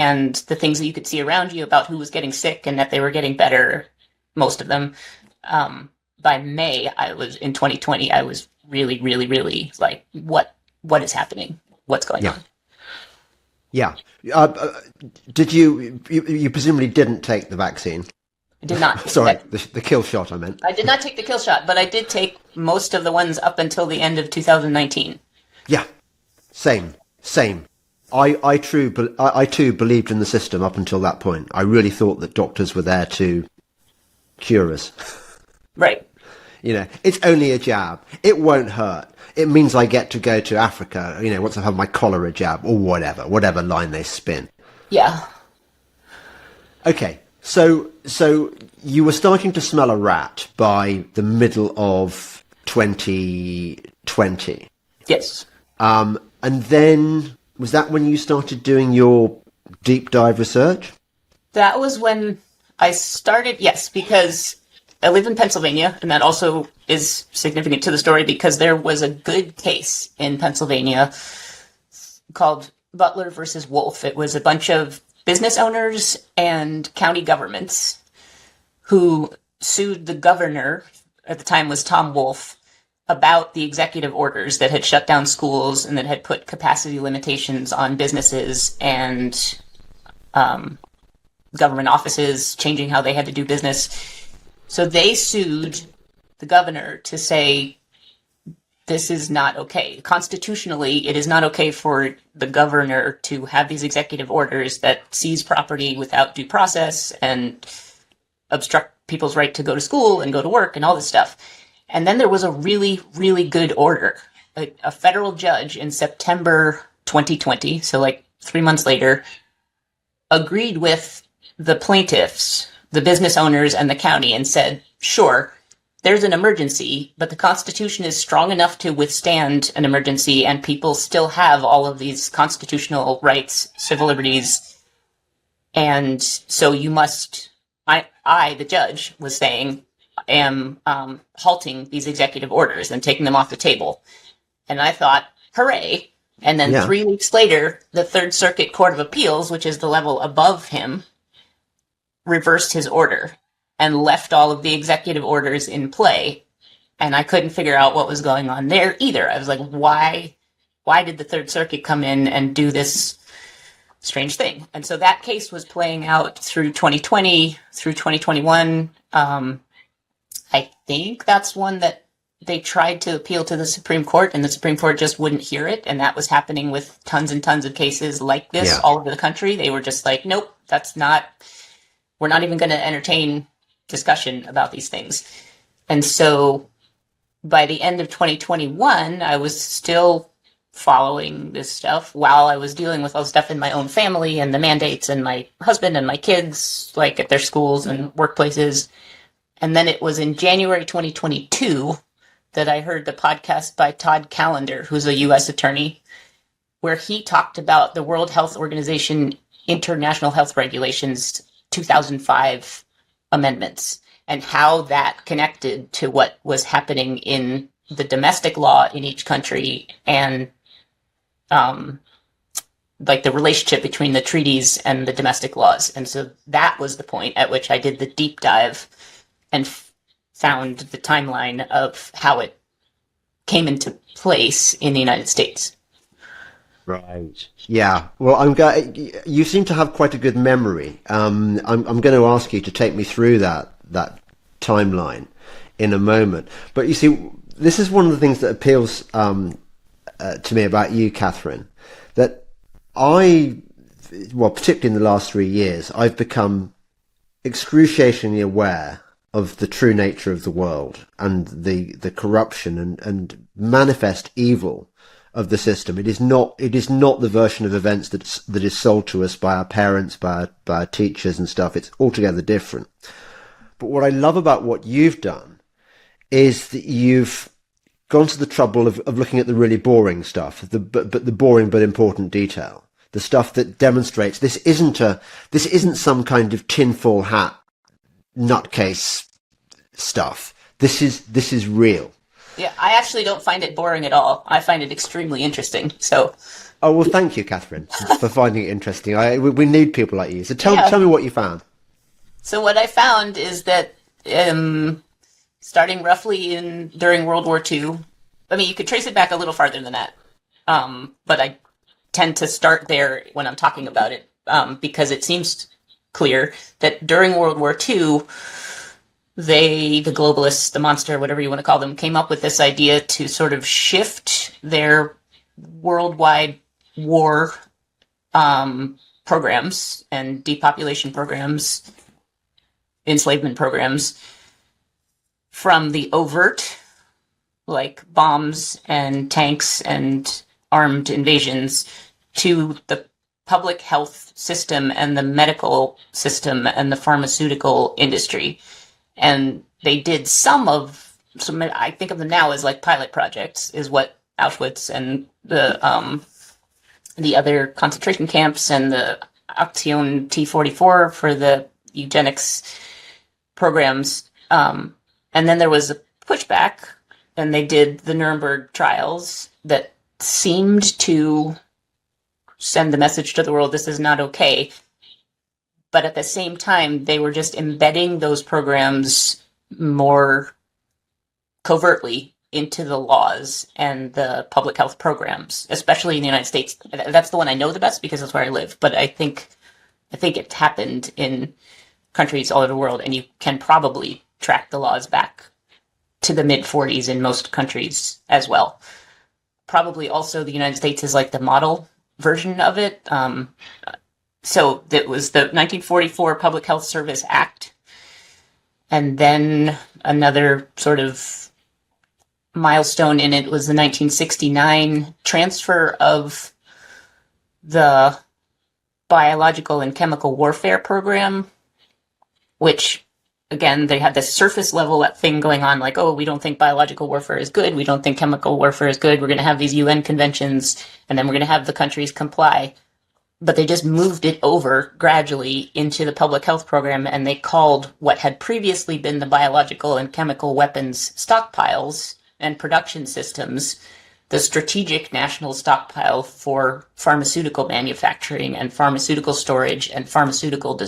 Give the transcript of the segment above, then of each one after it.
and the things that you could see around you about who was getting sick and that they were getting better, most of them. By May, in 2020, I was really, really, really like, what is happening? What's going on? Yeah. Did you presumably didn't take the vaccine? I did not. Sorry, the kill shot, I meant. I did not take the kill shot, but I did take most of the ones up until the end of 2019. Yeah. Same. I too believed in the system up until that point. I really thought that doctors were there to cure us. Right. It's only a jab. It won't hurt. It means I get to go to Africa, once I've had my cholera jab or whatever line they spin. Yeah. Okay. So you were starting to smell a rat by the middle of 2020. Yes. And then was that when you started doing your deep dive research? That was when I started, yes, because I live in Pennsylvania, and that also is significant to the story because there was a good case in Pennsylvania called Butler versus Wolf. It was a bunch of business owners and county governments who sued the governor, at the time was Tom Wolf, about the executive orders that had shut down schools and that had put capacity limitations on businesses and government offices, changing how they had to do business. So they sued the governor to say, this is not okay. Constitutionally, it is not okay for the governor to have these executive orders that seize property without due process and obstruct people's right to go to school and go to work and all this stuff. And then there was a really, really good order. A federal judge in September 2020, so like 3 months later, agreed with the plaintiffs, the business owners, and the county and said, sure, there's an emergency, but the Constitution is strong enough to withstand an emergency, and people still have all of these constitutional rights, civil liberties. And so you must, I, the judge, was saying, am halting these executive orders and taking them off the table. And I thought, hooray. And then 3 weeks later, the Third Circuit Court of Appeals, which is the level above him, reversed his order and left all of the executive orders in play. And I couldn't figure out what was going on there either. I was like, why did the Third Circuit come in and do this strange thing? And so that case was playing out through 2020, through 2021. I think that's one that they tried to appeal to the Supreme Court, and the Supreme Court just wouldn't hear it. And that was happening with tons and tons of cases like this all over the country. They were just like, nope, we're not even going to entertain discussion about these things. And so by the end of 2021, I was still following this stuff while I was dealing with all the stuff in my own family and the mandates and my husband and my kids, like at their schools and workplaces. And then it was in January 2022 that I heard the podcast by Todd Callender, who's a U.S. attorney, where he talked about the World Health Organization International Health Regulations 2005 amendments and how that connected to what was happening in the domestic law in each country and like the relationship between the treaties and the domestic laws. And so that was the point at which I did the deep dive and found the timeline of how it came into place in the United States. Right. Yeah. Well, you seem to have quite a good memory. I'm going to ask you to take me through that timeline in a moment. But you see, this is one of the things that appeals to me about you, Katherine, that particularly in the last 3 years, I've become excruciatingly aware of the true nature of the world and the corruption and manifest evil of the system. It is not the version of events that is sold to us by our parents, by our teachers and stuff. It's altogether different. But what I love about what you've done is that you've gone to the trouble of looking at the really boring stuff, the boring but important detail, the stuff that demonstrates this isn't some kind of tinfoil hat nutcase stuff. This is real. Yeah, I actually don't find it boring at all. I find it extremely interesting. So Oh, well, thank you, Catherine, for finding it interesting. We need people like you. So Yeah. tell me what you found. So what I found is that starting roughly during World War II, I mean, you could trace it back a little farther than that, but I tend to start there when I'm talking about it because it seems clear that during World War II, the globalists, the monster, whatever you want to call them, came up with this idea to sort of shift their worldwide war programs and depopulation programs, enslavement programs, from the overt, like bombs and tanks and armed invasions, to the public health system and the medical system and the pharmaceutical industry. And they did some, I think of them now as like pilot projects, is what Auschwitz and the other concentration camps and the Aktion T44 for the eugenics programs. And then there was a pushback, and they did the Nuremberg trials that seemed to send the message to the world, this is not okay. But at the same time, they were just embedding those programs more covertly into the laws and the public health programs, especially in the United States. That's the one I know the best because that's where I live. But I think it happened in countries all over the world, and you can probably track the laws back to the mid-40s in most countries as well. Probably also the United States is like the model version of it. So that was the 1944 Public Health Service Act. And then another sort of milestone in it was the 1969 transfer of the biological and chemical warfare program, which, again, they had this surface level thing going on, like, oh, we don't think biological warfare is good, we don't think chemical warfare is good, we're going to have these UN conventions, and then we're going to have the countries comply. But they just moved it over gradually into the public health program, and they called what had previously been the biological and chemical weapons stockpiles and production systems the Strategic National Stockpile for Pharmaceutical Manufacturing and Pharmaceutical Storage and Pharmaceutical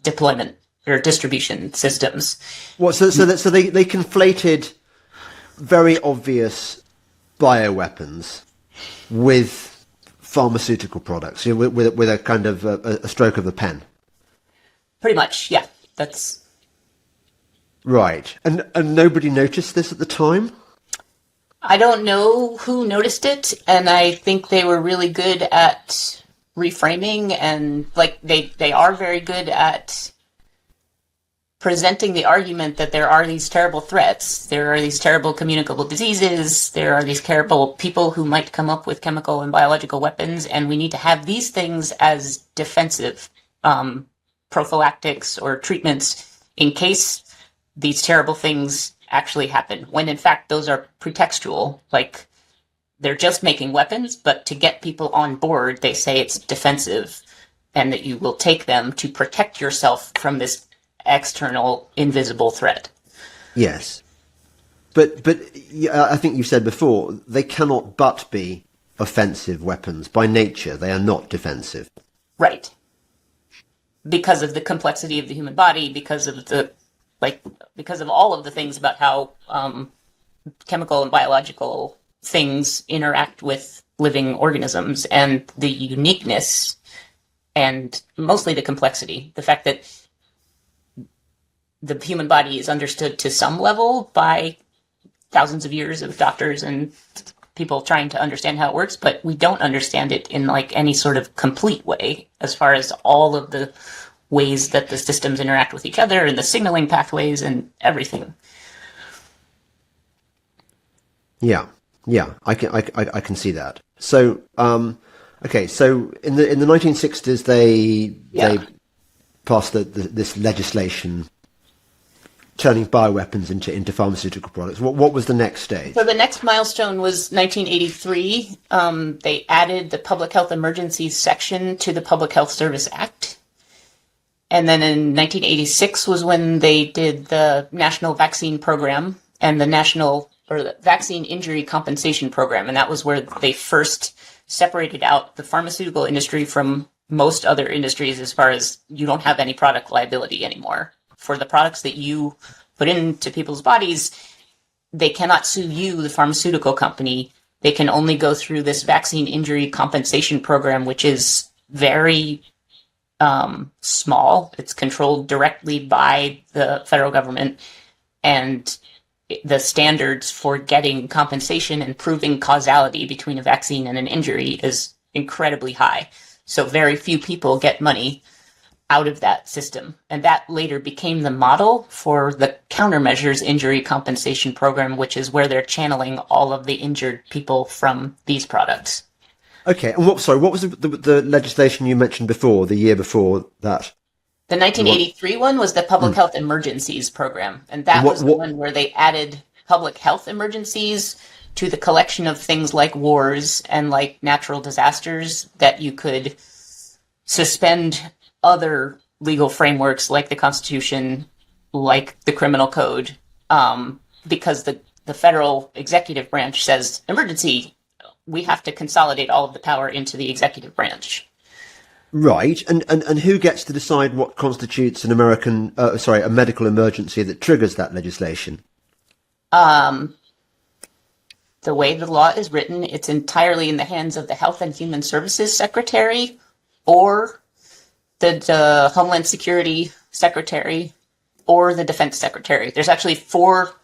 Deployment or Distribution Systems. What? So they conflated very obvious bioweapons with pharmaceutical products, with a kind of a stroke of the pen. Pretty much, yeah. That's right. And nobody noticed this at the time? I don't know who noticed it, and I think they were really good at reframing, and like they are very good at presenting the argument that there are these terrible threats, there are these terrible communicable diseases, there are these terrible people who might come up with chemical and biological weapons, and we need to have these things as defensive prophylactics or treatments in case these terrible things actually happen, when in fact those are pretextual. Like, they're just making weapons, but to get people on board, they say it's defensive and that you will take them to protect yourself from this external invisible threat. Yes. But I think you said before, they cannot but be offensive weapons. By nature, they are not defensive. Right. Because of the complexity of the human body, because of all of the things about how chemical and biological things interact with living organisms, and the uniqueness and mostly the complexity. The fact that the human body is understood to some level by thousands of years of doctors and people trying to understand how it works, but we don't understand it in like any sort of complete way as far as all of the ways that the systems interact with each other and the signaling pathways and everything. Yeah, I can see that. So, okay, so in the 1960s, they passed this legislation turning bioweapons into pharmaceutical products. What was the next stage? So the next milestone was 1983. They added the Public Health Emergencies section to the Public Health Service Act. And then in 1986 was when they did the National Vaccine Program and the Vaccine Injury Compensation Program. And that was where they first separated out the pharmaceutical industry from most other industries as far as you don't have any product liability anymore. For the products that you put into people's bodies, they cannot sue you, the pharmaceutical company. They can only go through this vaccine injury compensation program, which is very small. It's controlled directly by the federal government, and the standards for getting compensation and proving causality between a vaccine and an injury is incredibly high. So very few people get money out of that system. And that later became the model for the countermeasures injury compensation program, which is where they're channeling all of the injured people from these products. Okay, and what was the legislation you mentioned before, the year before that? The 1983 one was the Public Health Emergencies Program, and that was the one where they added public health emergencies to the collection of things like wars and like natural disasters that you could suspend other legal frameworks like the Constitution, like the Criminal Code, because the federal executive branch says, emergency, we have to consolidate all of the power into the executive branch. Right, and who gets to decide what constitutes an a medical emergency that triggers that legislation? The way the law is written, it's entirely in the hands of the Health and Human Services Secretary or the Homeland Security Secretary or the Defense Secretary. There's actually four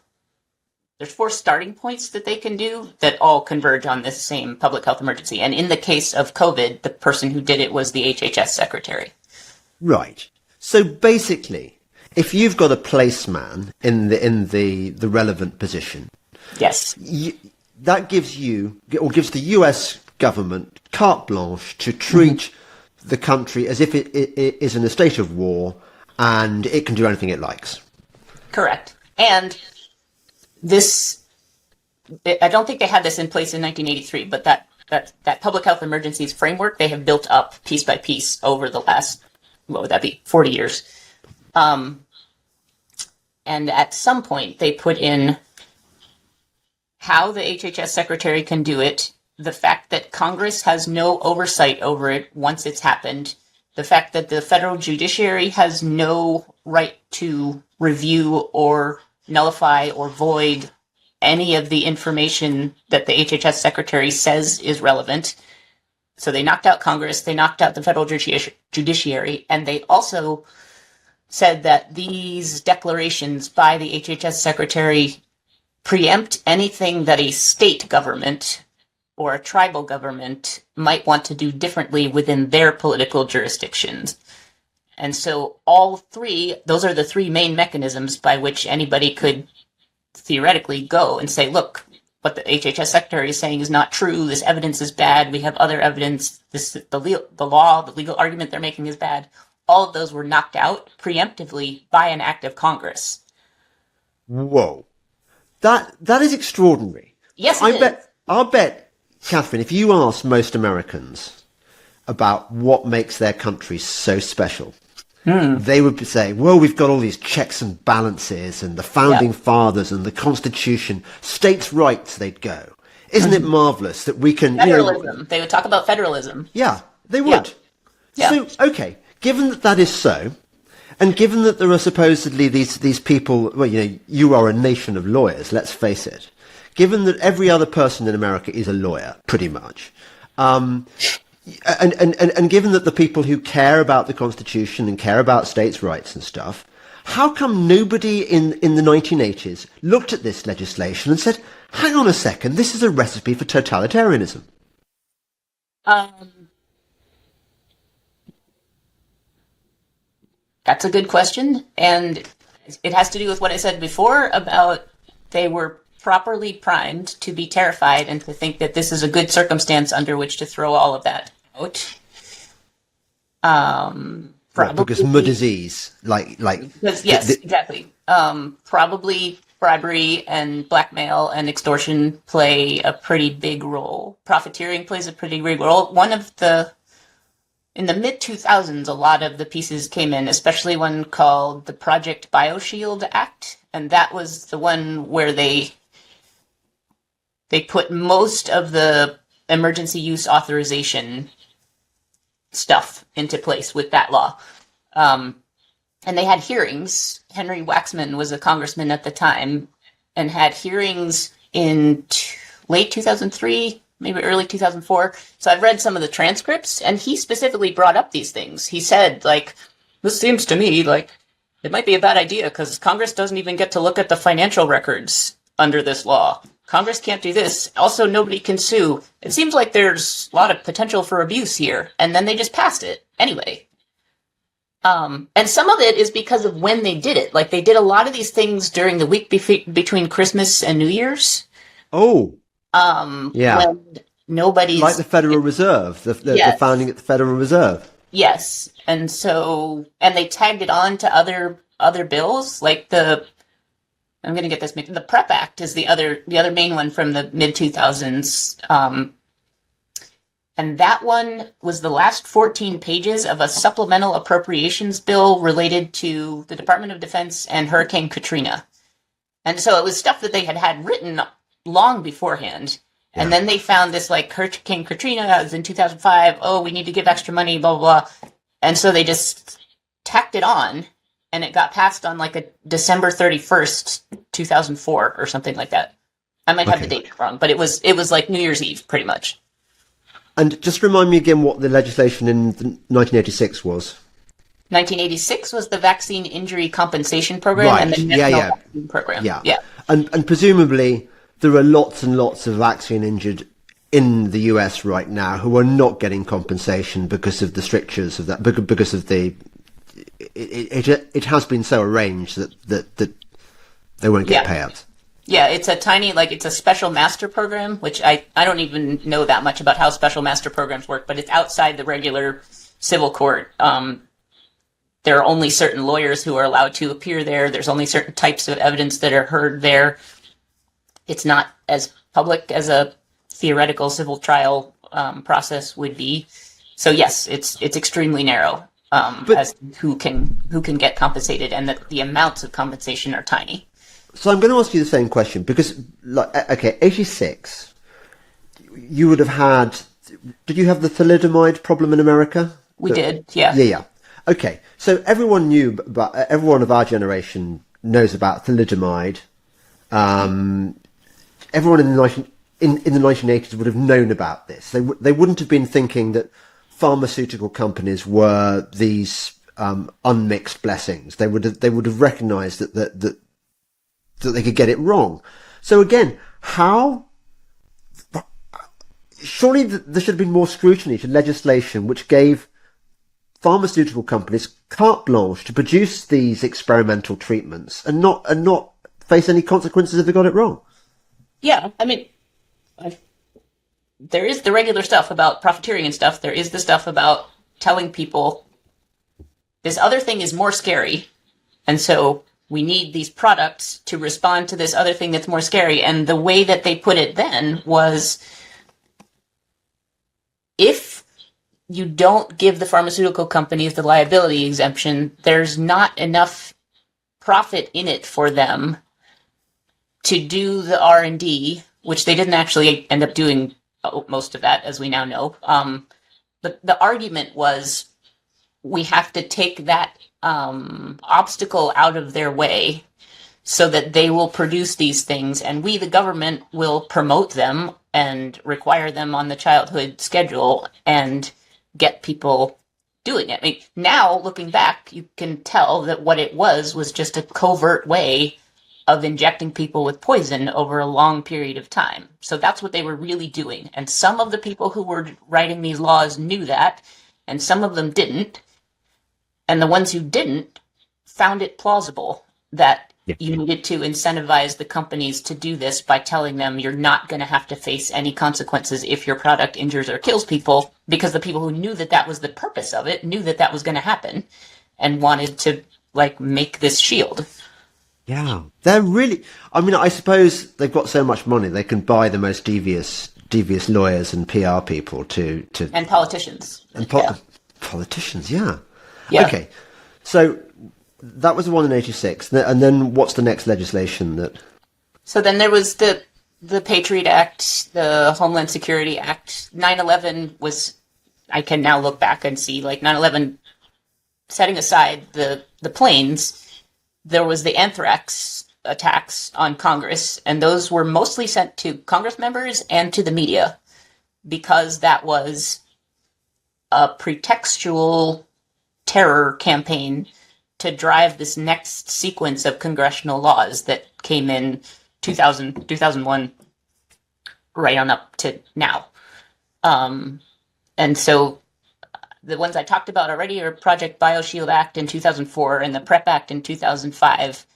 starting points that they can do that all converge on this same public health emergency. And in the case of COVID, the person who did it was the HHS secretary. Right. So basically, if you've got a placeman in the relevant position, yes, that gives the US government carte blanche to treat the country as if it is in a state of war and it can do anything it likes. Correct. And I don't think they had this in place in 1983, but that public health emergencies framework they have built up piece by piece over the last, 40 years. And at some point they put in how the HHS secretary can do it, the fact that Congress has no oversight over it once it's happened, the fact that the federal judiciary has no right to review or nullify or void any of the information that the HHS secretary says is relevant. So they knocked out Congress, they knocked out the federal judiciary, and they also said that these declarations by the HHS secretary preempt anything that a state government or a tribal government might want to do differently within their political jurisdictions. And so those are the three main mechanisms by which anybody could theoretically go and say, look, what the HHS secretary is saying is not true. This evidence is bad. We have other evidence. The legal argument they're making is bad. All of those were knocked out preemptively by an act of Congress. Whoa. That is extraordinary. Yes, I'll bet, Catherine, if you ask most Americans about what makes their country so special, they would say, well, we've got all these checks and balances and the founding fathers and the Constitution, states' rights, they'd go. Isn't it marvelous that we can... Federalism. They would talk about federalism. Yeah, they would. Yeah. So, okay, given that is so, and given that there are supposedly these people, well, you are a nation of lawyers, let's face it. Given that every other person in America is a lawyer, pretty much, and given that the people who care about the Constitution and care about states' rights and stuff, how come nobody in the 1980s looked at this legislation and said, hang on a second, this is a recipe for totalitarianism? That's a good question, and it has to do with what I said before about they were properly primed to be terrified and to think that this is a good circumstance under which to throw all of that out. Probably because disease, exactly. Probably bribery and blackmail and extortion play a pretty big role. Profiteering plays a pretty big role. In the mid-2000s, a lot of the pieces came in, especially one called the Project BioShield Act, and that was the one where they put most of the emergency use authorization stuff into place with that law. And they had hearings. Henry Waxman was a congressman at the time and had hearings in late 2003, maybe early 2004. So I've read some of the transcripts, and he specifically brought up these things. He said, like, this seems to me like it might be a bad idea because Congress doesn't even get to look at the financial records under this law. Congress can't do this. Also, nobody can sue. It seems like there's a lot of potential for abuse here. And then they just passed it anyway. And some of it is because of when they did it. Like, they did a lot of these things during the week between Christmas and New Year's. Oh. Yeah. When nobody's... Like the Federal Reserve, the founding at the Federal Reserve. Yes. And so... And they tagged it on to other bills, like the... I'm going to get this... The PrEP Act is the other main one from the mid-2000s. And that one was the last 14 pages of a supplemental appropriations bill related to the Department of Defense and Hurricane Katrina. And so it was stuff that they had written long beforehand. Yeah. And then they found this, like, Hurricane Katrina was in 2005. Oh, we need to give extra money, blah, blah, blah. And so they just tacked it on, and it got passed on, like, a December 31st, 2004 or something like that. I might have the date wrong, but it was like New Year's Eve, pretty much. And just remind me again what the legislation in 1986 was. 1986 was the Vaccine Injury Compensation Program and the National Vaccine Program. Yeah. And presumably there are lots and lots of vaccine injured in the US right now who are not getting compensation because of the strictures of that, because of the... It has been so arranged that they won't get payouts. Yeah, it's a tiny, like, it's a special master program, which I don't even know that much about how special master programs work, but it's outside the regular civil court. There are only certain lawyers who are allowed to appear there. There's only certain types of evidence that are heard there. It's not as public as a theoretical civil trial process would be. So yes, it's extremely narrow as who can get compensated, and that the amounts of compensation are tiny. So I'm going to ask you the same question because, like, okay, 86, you would have had... Did you have the thalidomide problem in America? We did, yeah. Yeah. Okay, so everyone knew, but everyone of our generation knows about thalidomide. Everyone in the 1980s would have known about this. They wouldn't have been thinking that pharmaceutical companies were these unmixed blessings. They would have recognised that they could get it wrong. So again, surely there should have been more scrutiny to legislation which gave pharmaceutical companies carte blanche to produce these experimental treatments and not face any consequences if they got it wrong. Yeah, I mean, there is the regular stuff about profiteering and stuff. There is the stuff about telling people this other thing is more scary, and so we need these products to respond to this other thing that's more scary. And the way that they put it then was, if you don't give the pharmaceutical companies the liability exemption, there's not enough profit in it for them to do the R&D, which they didn't actually end up doing most of that, as we now know. But the argument was, we have to take that obstacle out of their way so that they will produce these things, and we, the government, will promote them and require them on the childhood schedule and get people doing it. I mean, now, looking back, you can tell that what it was just a covert way of injecting people with poison over a long period of time. So that's what they were really doing. And some of the people who were writing these laws knew that, and some of them didn't. And the ones who didn't found it plausible that you needed to incentivize the companies to do this by telling them you're not going to have to face any consequences if your product injures or kills people, because the people who knew that that was the purpose of it knew that that was going to happen and wanted to, like, make this shield. Yeah, they're really... I mean, I suppose they've got so much money, they can buy the most devious lawyers and PR people to... And politicians. And politicians, yeah. Okay, so that was the one in 86, and then what's the next legislation that... So then there was the the Patriot Act, the Homeland Security Act. 9/11 was, I can now look back and see, like 9/11, setting aside the planes, there was the anthrax attacks on Congress, and those were mostly sent to Congress members and to the media because that was a pretextual terror campaign to drive this next sequence of congressional laws that came in 2000, 2001, right on up to now. And so the ones I talked about already are Project BioShield Act in 2004 and the PrEP Act in 2005.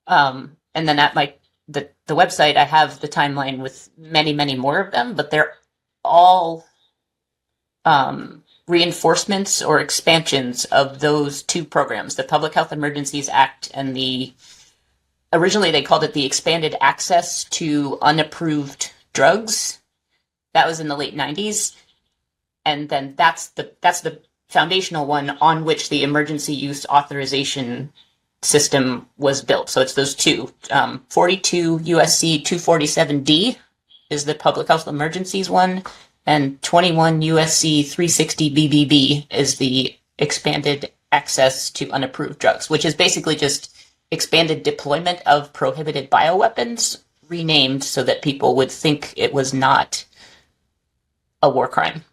And then at the website, I have the timeline with many, many more of them, but they're all reinforcements or expansions of those two programs, the Public Health Emergencies Act and originally they called it the Expanded Access to Unapproved Drugs. That was in the late 90s. And then that's the foundational one on which the emergency use authorization system was built. So it's those two. 42 USC 247D is the public health emergencies one, and 21 USC 360 BBB is the expanded access to unapproved drugs, which is basically just expanded deployment of prohibited bioweapons, renamed so that people would think it was not a war crime.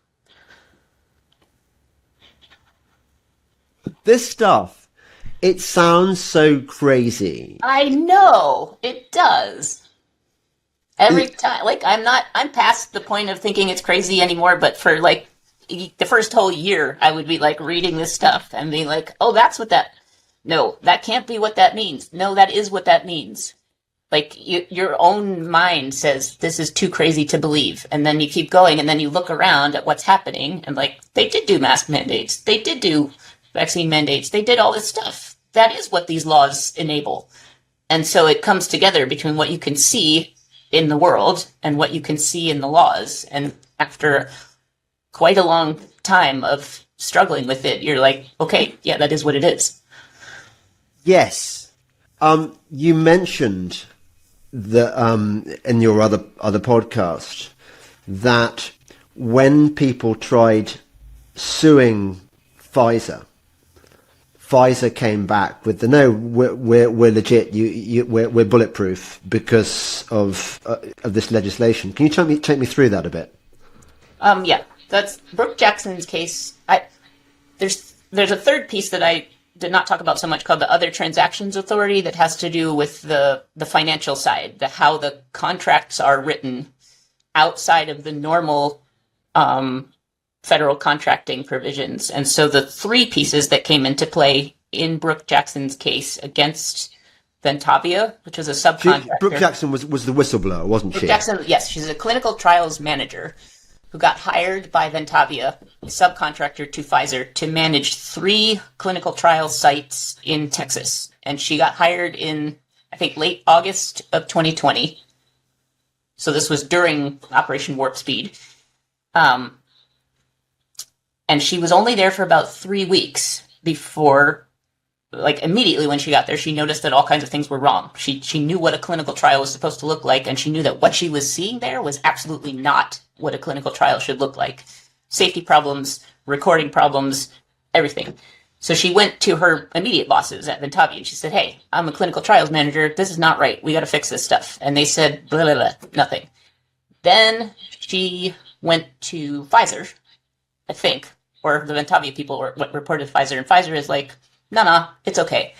This stuff, it sounds so crazy. I know, it does. Every time, like, I'm past the point of thinking it's crazy anymore, but for like the first whole year, I would be like reading this stuff and being like, oh, no, that can't be what that means. No, that is what that means. Like, your own mind says this is too crazy to believe. And then you keep going and then you look around at what's happening and like, they did do mask mandates. They did do vaccine mandates. They did all this stuff. That is what these laws enable. And so it comes together between what you can see in the world and what you can see in the laws. And after quite a long time of struggling with it, you're like, okay, yeah, that is what it is. Yes. You mentioned that in your other podcast that when people tried suing Pfizer came back with no, we're legit. We're bulletproof because of this legislation. Can you take me through that a bit? Yeah, that's Brooke Jackson's case. There's a third piece that I did not talk about so much called the Other Transactions Authority that has to do with the financial side, how the contracts are written outside of the normal federal contracting provisions. And so the three pieces that came into play in Brooke Jackson's case against Ventavia, which was a subcontractor. Brooke Jackson was the whistleblower, wasn't she? Brooke Jackson, yes, she's a clinical trials manager who got hired by Ventavia, a subcontractor to Pfizer, to manage 3 clinical trial sites in Texas. And she got hired in, I think, late August of 2020. So this was during Operation Warp Speed. And she was only there for about 3 weeks before, like immediately when she got there, she noticed that all kinds of things were wrong. She knew what a clinical trial was supposed to look like, and she knew that what she was seeing there was absolutely not what a clinical trial should look like. Safety problems, recording problems, everything. So she went to her immediate bosses at Ventavia and she said, hey, I'm a clinical trials manager. This is not right. We got to fix this stuff. And they said, blah, blah, blah, nothing. Then she went to Pfizer, I think, or the Ventavia people reported Pfizer, and Pfizer is like, no, it's okay.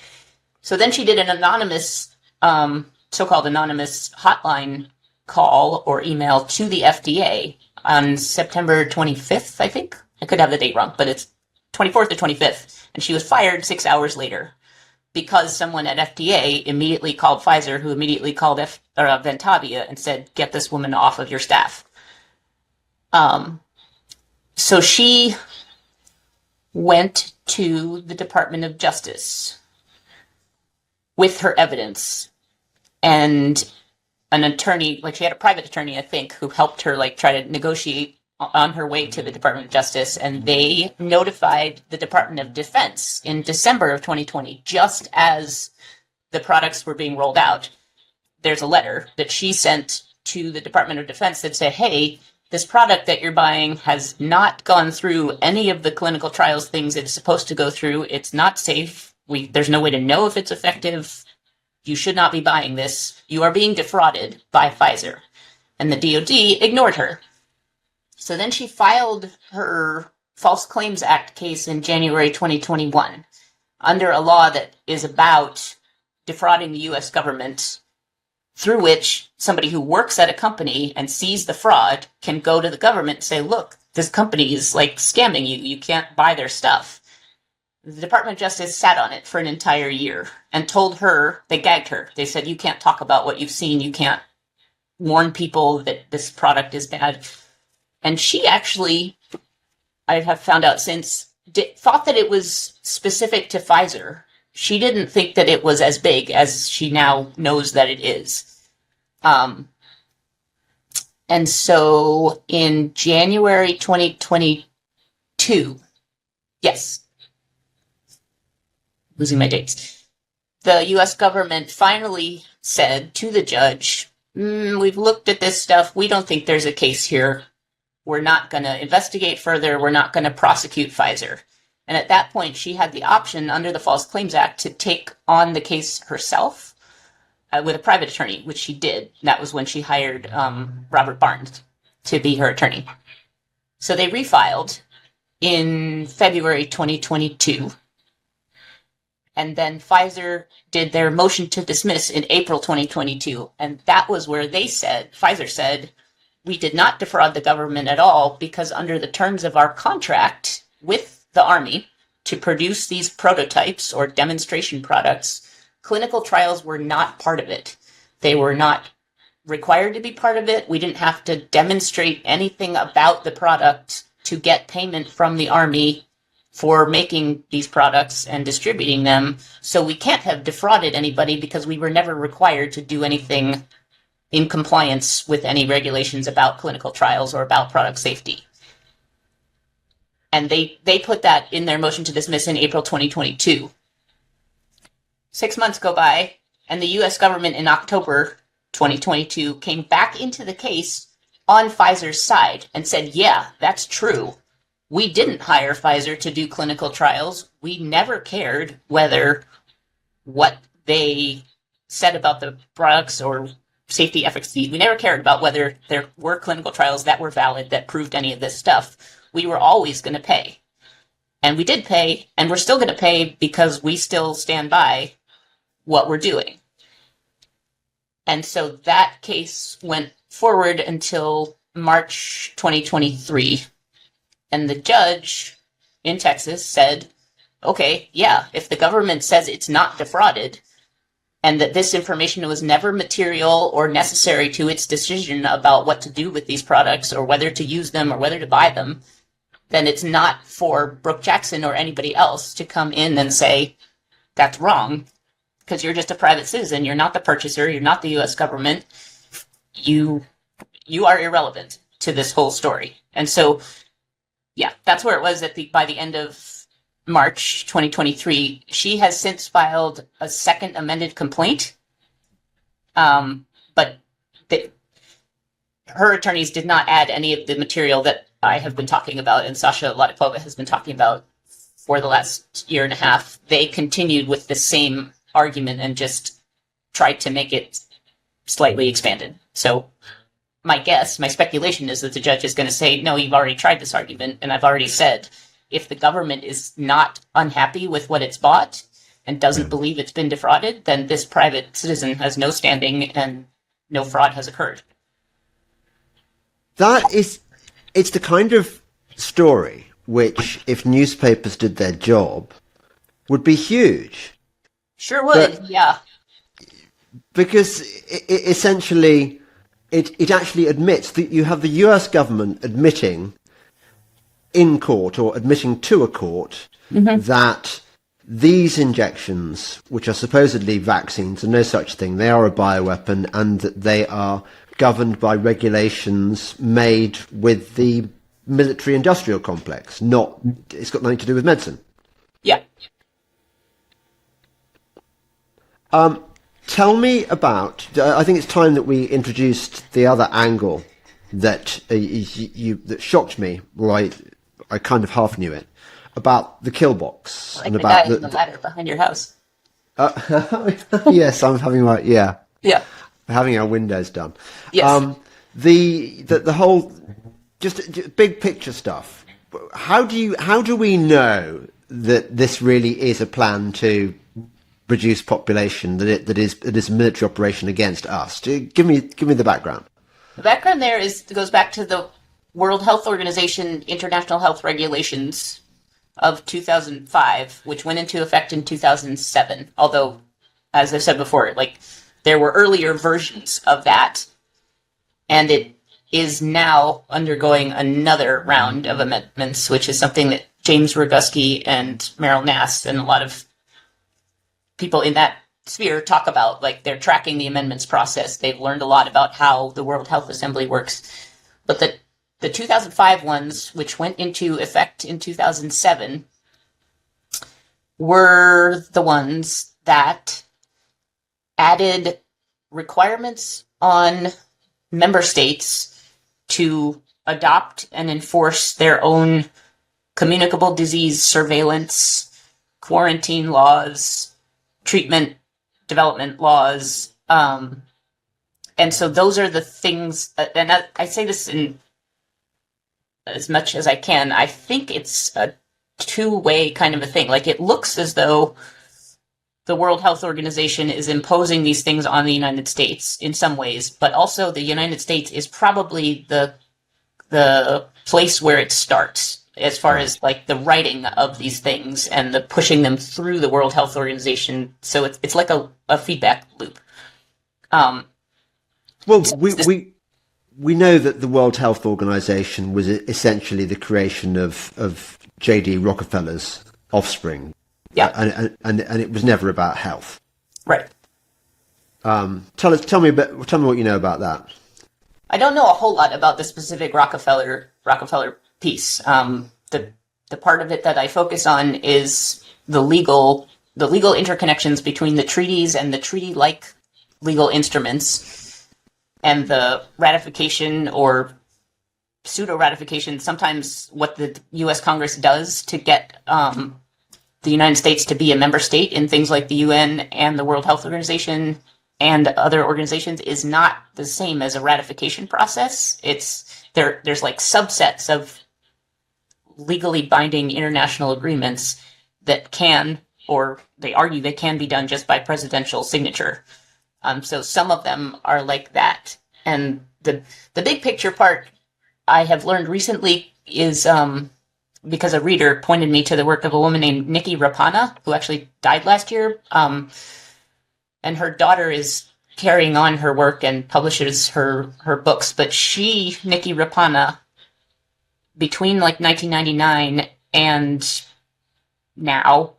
So then she did an anonymous, so-called anonymous hotline call or email to the FDA on September 25th, I think. I could have the date wrong, but it's 24th or 25th. And she was fired 6 hours later because someone at FDA immediately called Pfizer, who immediately called Ventavia and said, get this woman off of your staff. So she went to the Department of Justice with her evidence, and an attorney, like she had a private attorney, I think, who helped her like try to negotiate on her way to the Department of Justice, and they notified the Department of Defense in December of 2020, just as the products were being rolled out. there's a letter that she sent to the Department of Defense that said, hey, this product that you're buying has not gone through any of the clinical trials things it's supposed to go through. It's not safe. There's no way to know if it's effective. You should not be buying this. You are being defrauded by Pfizer. And the DoD ignored her. So then she filed her False Claims Act case in January 2021 under a law that is about defrauding the U.S. government, through which somebody who works at a company and sees the fraud can go to the government and say, look, this company is like scamming you. You can't buy their stuff. The Department of Justice sat on it for an entire year and told her, they gagged her. They said, you can't talk about what you've seen. You can't warn people that this product is bad. And she actually, I have found out since, thought that it was specific to Pfizer. She didn't think that it was as big as she now knows that it is. And so in January 2022, yes, losing my dates, the U.S. government finally said to the judge, we've looked at this stuff. We don't think there's a case here. We're not going to investigate further. We're not going to prosecute Pfizer. And at that point, she had the option under the False Claims Act to take on the case herself with a private attorney, which she did. That was when she hired Robert Barnes to be her attorney. So they refiled in February 2022. And then Pfizer did their motion to dismiss in April 2022. And that was where Pfizer said, we did not defraud the government at all because under the terms of our contract with the Army to produce these prototypes or demonstration products, clinical trials were not part of it. They were not required to be part of it. We didn't have to demonstrate anything about the product to get payment from the Army for making these products and distributing them. So we can't have defrauded anybody because we were never required to do anything in compliance with any regulations about clinical trials or about product safety. And they put that in their motion to dismiss in April 2022. 6 months go by, and the U.S. government in October 2022 came back into the case on Pfizer's side and said, yeah, that's true. We didn't hire Pfizer to do clinical trials. We never cared whether what they said about the products or safety efficacy, we never cared about whether there were clinical trials that were valid that proved any of this stuff. We were always going to pay. And we did pay, and we're still going to pay because we still stand by what we're doing. And so that case went forward until March 2023. And the judge in Texas said, okay, yeah, if the government says it's not defrauded and that this information was never material or necessary to its decision about what to do with these products or whether to use them or whether to buy them, then it's not for Brooke Jackson or anybody else to come in and say, that's wrong, because you're just a private citizen. You're not the purchaser. You're not the U.S. government. You are irrelevant to this whole story. And so, yeah, that's where it was by the end of March 2023. She has since filed a second amended complaint, but her attorneys did not add any of the material that I have been talking about and Sasha Latypova has been talking about for the last year and a half. They continued with the same argument and just tried to make it slightly expanded. So my speculation is that the judge is going to say, no, you've already tried this argument, and I've already said if the government is not unhappy with what it's bought and doesn't believe it's been defrauded, then this private citizen has no standing and no fraud has occurred. It's the kind of story which, if newspapers did their job, would be huge. Sure would, yeah. Because essentially, it actually admits that you have the US government admitting in court or admitting to a court that these injections, which are supposedly vaccines, are no such thing. They are a bioweapon and that they are governed by regulations made with the military-industrial complex. It's got nothing to do with medicine. Yeah. tell me about. I think it's time that we introduced the other angle that that shocked me. Well, I kind of half knew it about the kill box Like and the about guy in the ladder behind your house. yes, I'm having my Yeah. we're having our windows done. Yes. The whole just big picture stuff. How do we know that this really is a plan to reduce population, that it is a military operation against us? Give me the background. The background there goes back to the World Health Organization International Health Regulations of 2005, which went into effect in 2007. Although, as I've said before, like there were earlier versions of that, and it is now undergoing another round of amendments, which is something that James Roguski and Meryl Nass and a lot of people in that sphere talk about. Like they're tracking the amendments process. They've learned a lot about how the World Health Assembly works. But the 2005 ones, which went into effect in 2007, were the ones that added requirements on member states to adopt and enforce their own communicable disease surveillance, quarantine laws, treatment development laws. And so those are the things, and I say this in as much as I can. I think it's a two-way kind of a thing. Like it looks as though the World Health Organization is imposing these things on the United States in some ways, but also the United States is probably the place where it starts as far as like the writing of these things and the pushing them through the World Health Organization. So it's like a feedback loop. Well, we know that the World Health Organization was essentially the creation of J.D. Rockefeller's offspring. Yeah. And it was never about health. Right. Tell me what you know about that. I don't know a whole lot about the specific Rockefeller piece. The part of it that I focus on is the legal interconnections between the treaties and the treaty-like legal instruments and the ratification or pseudo-ratification, sometimes what the U.S. Congress does to get the United States to be a member state in things like the UN and the World Health Organization and other organizations is not the same as a ratification process. There's like subsets of legally binding international agreements that can, or they argue they can be done just by presidential signature. So some of them are like that. And the big picture part I have learned recently is because a reader pointed me to the work of a woman named Nikki Rapana, who actually died last year. And her daughter is carrying on her work and publishes her books. But Nikki Rapana, between like 1999 and now,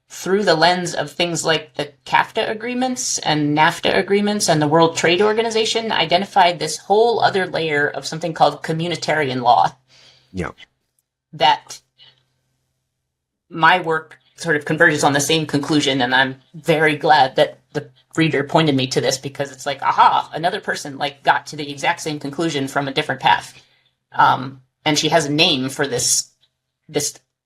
through the lens of things like the CAFTA agreements and NAFTA agreements and the World Trade Organization, identified this whole other layer of something called communitarian law. Yeah. That my work sort of converges on the same conclusion, and I'm very glad that the reader pointed me to this, because it's like, aha, another person like got to the exact same conclusion from a different path. And she has a name for this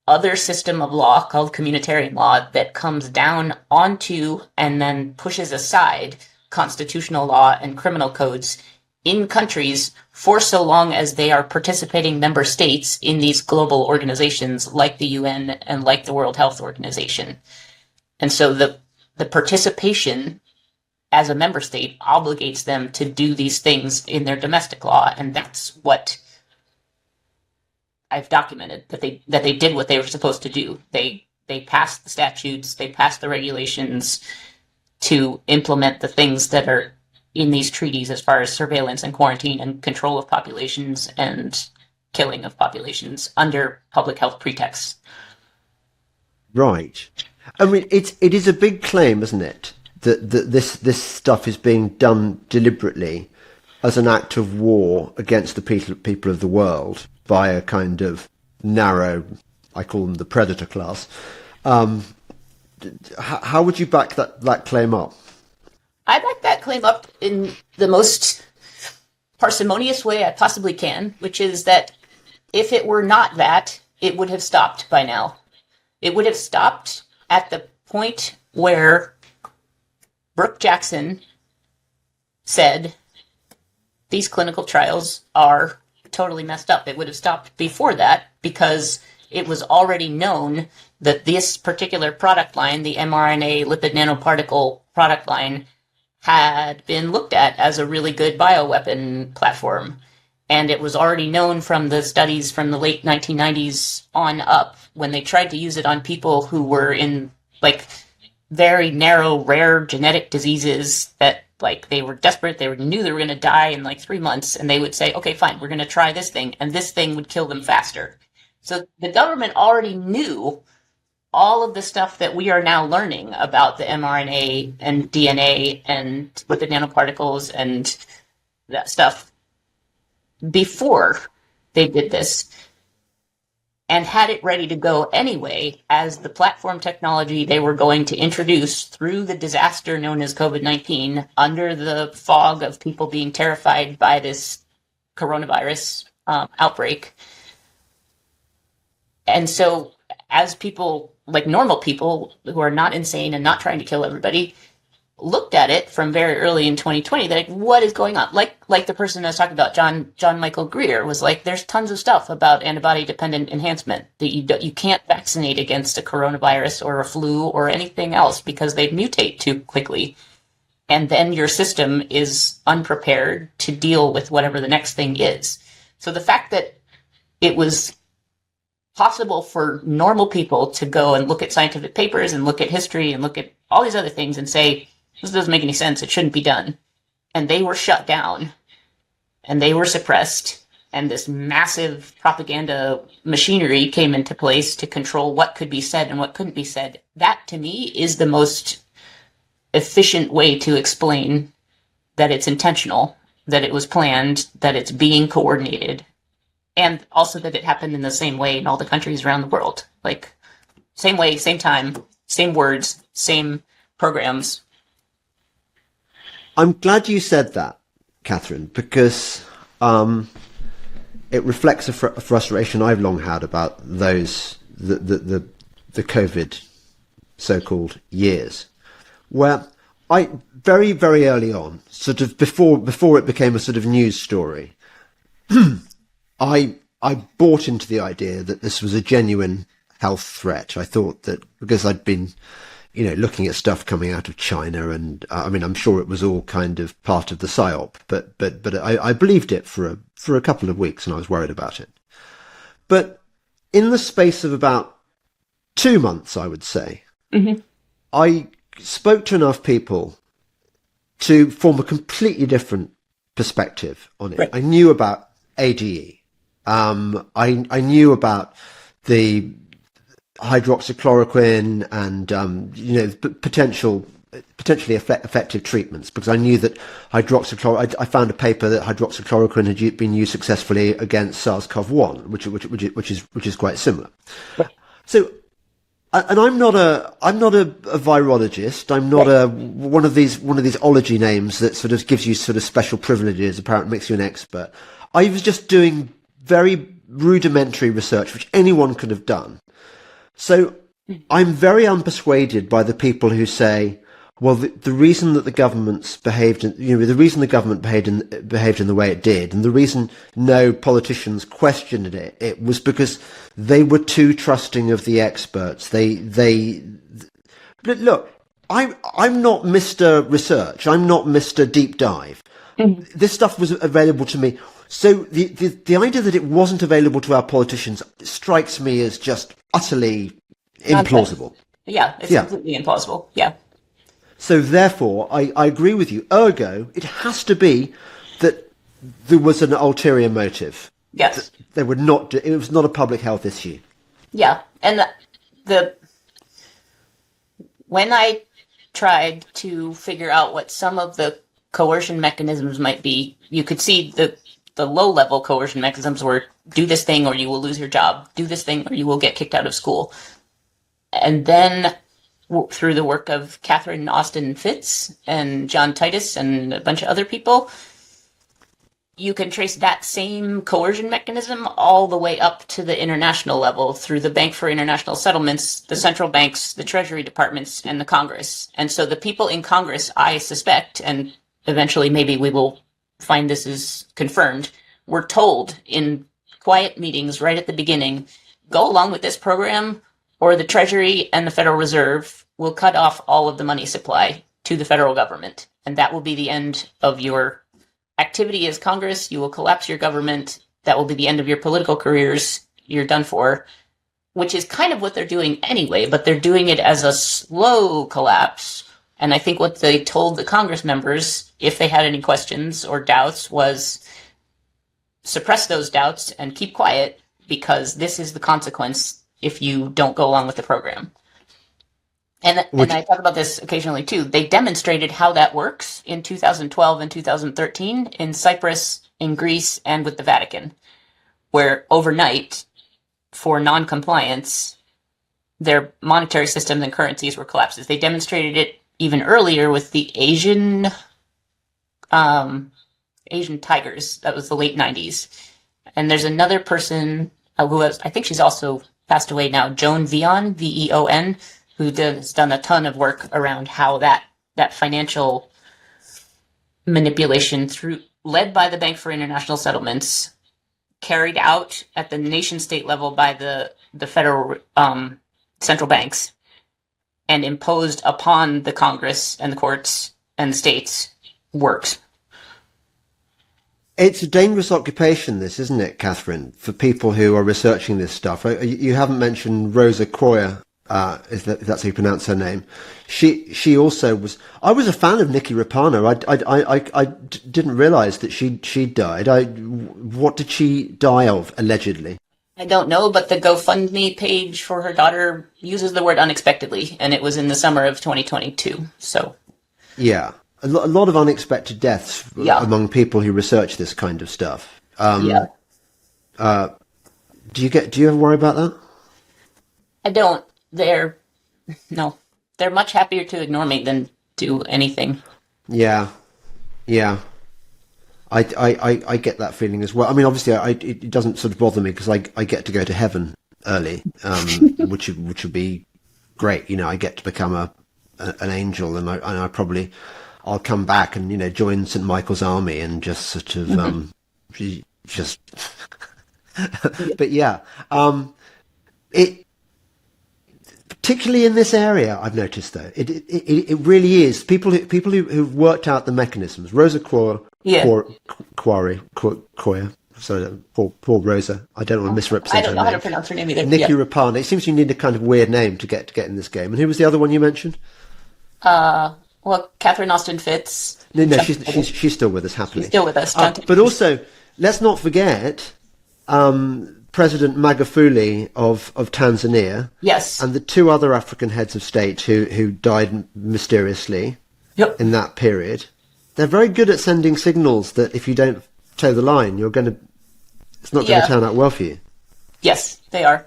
other system of law called communitarian law that comes down onto and then pushes aside constitutional law and criminal codes in countries for so long as they are participating member states in these global organizations like the UN and like the World Health Organization. And so the participation as a member state obligates them to do these things in their domestic law, and that's what I've documented, that they did what they were supposed to do. They passed the statutes, they passed the regulations to implement the things that are in these treaties as far as surveillance and quarantine and control of populations and killing of populations under public health pretexts. Right. I mean, it is a big claim, isn't it, that this stuff is being done deliberately as an act of war against the people of the world by a kind of narrow, I call them the predator class. How would you back that claim up? I back that claim up in the most parsimonious way I possibly can, which is that if it were not that, it would have stopped by now. It would have stopped at the point where Brooke Jackson said these clinical trials are totally messed up. It would have stopped before that because it was already known that this particular product line, the mRNA lipid nanoparticle product line, had been looked at as a really good bioweapon platform. And it was already known from the studies from the late 1990s on up when they tried to use it on people who were in like very narrow, rare genetic diseases that like they were desperate. They knew they were going to die in like 3 months. And they would say, okay, fine, we're going to try this thing. And this thing would kill them faster. So the government already knew all of the stuff that we are now learning about the mRNA and DNA and lipid nanoparticles and that stuff before they did this and had it ready to go anyway as the platform technology they were going to introduce through the disaster known as COVID-19 under the fog of people being terrified by this coronavirus outbreak. And so as people, like normal people who are not insane and not trying to kill everybody, looked at it from very early in 2020, they're like, what is going on? Like the person I was talking about, John Michael Greer, was like, there's tons of stuff about antibody-dependent enhancement that you can't vaccinate against a coronavirus or a flu or anything else because they mutate too quickly. And then your system is unprepared to deal with whatever the next thing is. So the fact that it was possible for normal people to go and look at scientific papers and look at history and look at all these other things and say, this doesn't make any sense, it shouldn't be done. And they were shut down and they were suppressed. And this massive propaganda machinery came into place to control what could be said and what couldn't be said. That, to me, is the most efficient way to explain that it's intentional, that it was planned, that it's being coordinated, and also that it happened in the same way in all the countries around the world. Like, same way, same time, same words, same programs. I'm glad you said that, Catherine, because it reflects a frustration I've long had about those the COVID so-called years, where I very, very early on, sort of before it became a sort of news story, I bought into the idea that this was a genuine health threat. I thought that because I'd been, looking at stuff coming out of China, and I mean, I'm sure it was all kind of part of the psyop, but I believed it for a couple of weeks, and I was worried about it. But in the space of about 2 months, I would say, I spoke to enough people to form a completely different perspective on it. Right. I knew about ADE. I knew about the hydroxychloroquine and potentially effective treatments, because I knew that I found a paper that hydroxychloroquine had been used successfully against SARS-CoV-1, which is quite similar. Right. So, and I'm not a virologist. I'm not one of these ology names that sort of gives you sort of special privileges, apparently makes you an expert. I was just doing very rudimentary research, which anyone could have done. So I'm very unpersuaded by the people who say, well, the reason that the government's behaved in the way it did, and the reason no politicians questioned it was because they were too trusting of the experts. Look, I'm not Mr. Research. I'm not Mr. Deep Dive. This stuff was available to me. So the idea that it wasn't available to our politicians strikes me as just utterly implausible. Yeah, it's completely implausible. Yeah. So therefore, I agree with you. Ergo, it has to be that there was an ulterior motive. Yes. They would not. It was not a public health issue. Yeah, and when I tried to figure out what some of the coercion mechanisms might be, you could see the low-level coercion mechanisms were do this thing or you will lose your job, do this thing or you will get kicked out of school. And then through the work of Catherine Austin Fitts and John Titus and a bunch of other people, you can trace that same coercion mechanism all the way up to the international level through the Bank for International Settlements, the central banks, the Treasury departments, and the Congress. And so the people in Congress, I suspect, and eventually maybe we will find this is confirmed, were told in quiet meetings right at the beginning, go along with this program or the Treasury and the Federal Reserve will cut off all of the money supply to the federal government. And that will be the end of your activity as Congress. You will collapse your government. That will be the end of your political careers. You're done for, which is kind of what they're doing anyway, but they're doing it as a slow collapse. And I think what they told the Congress members, if they had any questions or doubts, was suppress those doubts and keep quiet, because this is the consequence if you don't go along with the program. And I talk about this occasionally too. They demonstrated how that works in 2012 and 2013 in Cyprus, in Greece, and with the Vatican, where overnight, for non-compliance, their monetary systems and currencies were collapses. They demonstrated it even earlier with the Asian tigers. That was the late 90s. And there's another person who has, I think she's also passed away now, Joan Veon, V-E-O-N, who has done a ton of work around how that financial manipulation led by the Bank for International Settlements, carried out at the nation state level by the federal central banks, and imposed upon the Congress and the courts and the states works. It's a dangerous occupation, this, isn't it, Catherine, for people who are researching this stuff? You haven't mentioned Rosa Koya, if that's how you pronounce her name. She also was. I was a fan of Nikki Rapano. I didn't realise that she died. What did she die of, allegedly? I don't know, but the GoFundMe page for her daughter uses the word unexpectedly, and it was in the summer of 2022. So, yeah, a lot of unexpected deaths among people who research this kind of stuff. Do you ever worry about that? I don't. They're much happier to ignore me than do anything. Yeah. I get that feeling as well. I mean, obviously, it doesn't sort of bother me because I get to go to heaven early, which would be great. You know, I get to become an angel, and I'll come back and join St. Michael's army and just sort of just. But yeah, it. Particularly in this area, I've noticed though, it really is people who've worked out the mechanisms. Rosa Koya, sorry, poor Rosa. I don't want to misrepresent her name. I don't know how to pronounce her name either. Nikki Rapano. It seems you need a kind of weird name to get in this game. And who was the other one you mentioned? Well, Catherine Austin Fitts. No, she's still with us happily. She's still with us. But also, let's not forget. President Magufuli of Tanzania, yes, and the two other African heads of state who died mysteriously in that period. They're very good at sending signals that if you don't toe the line, it's not going to turn out well for you. Yes, they are,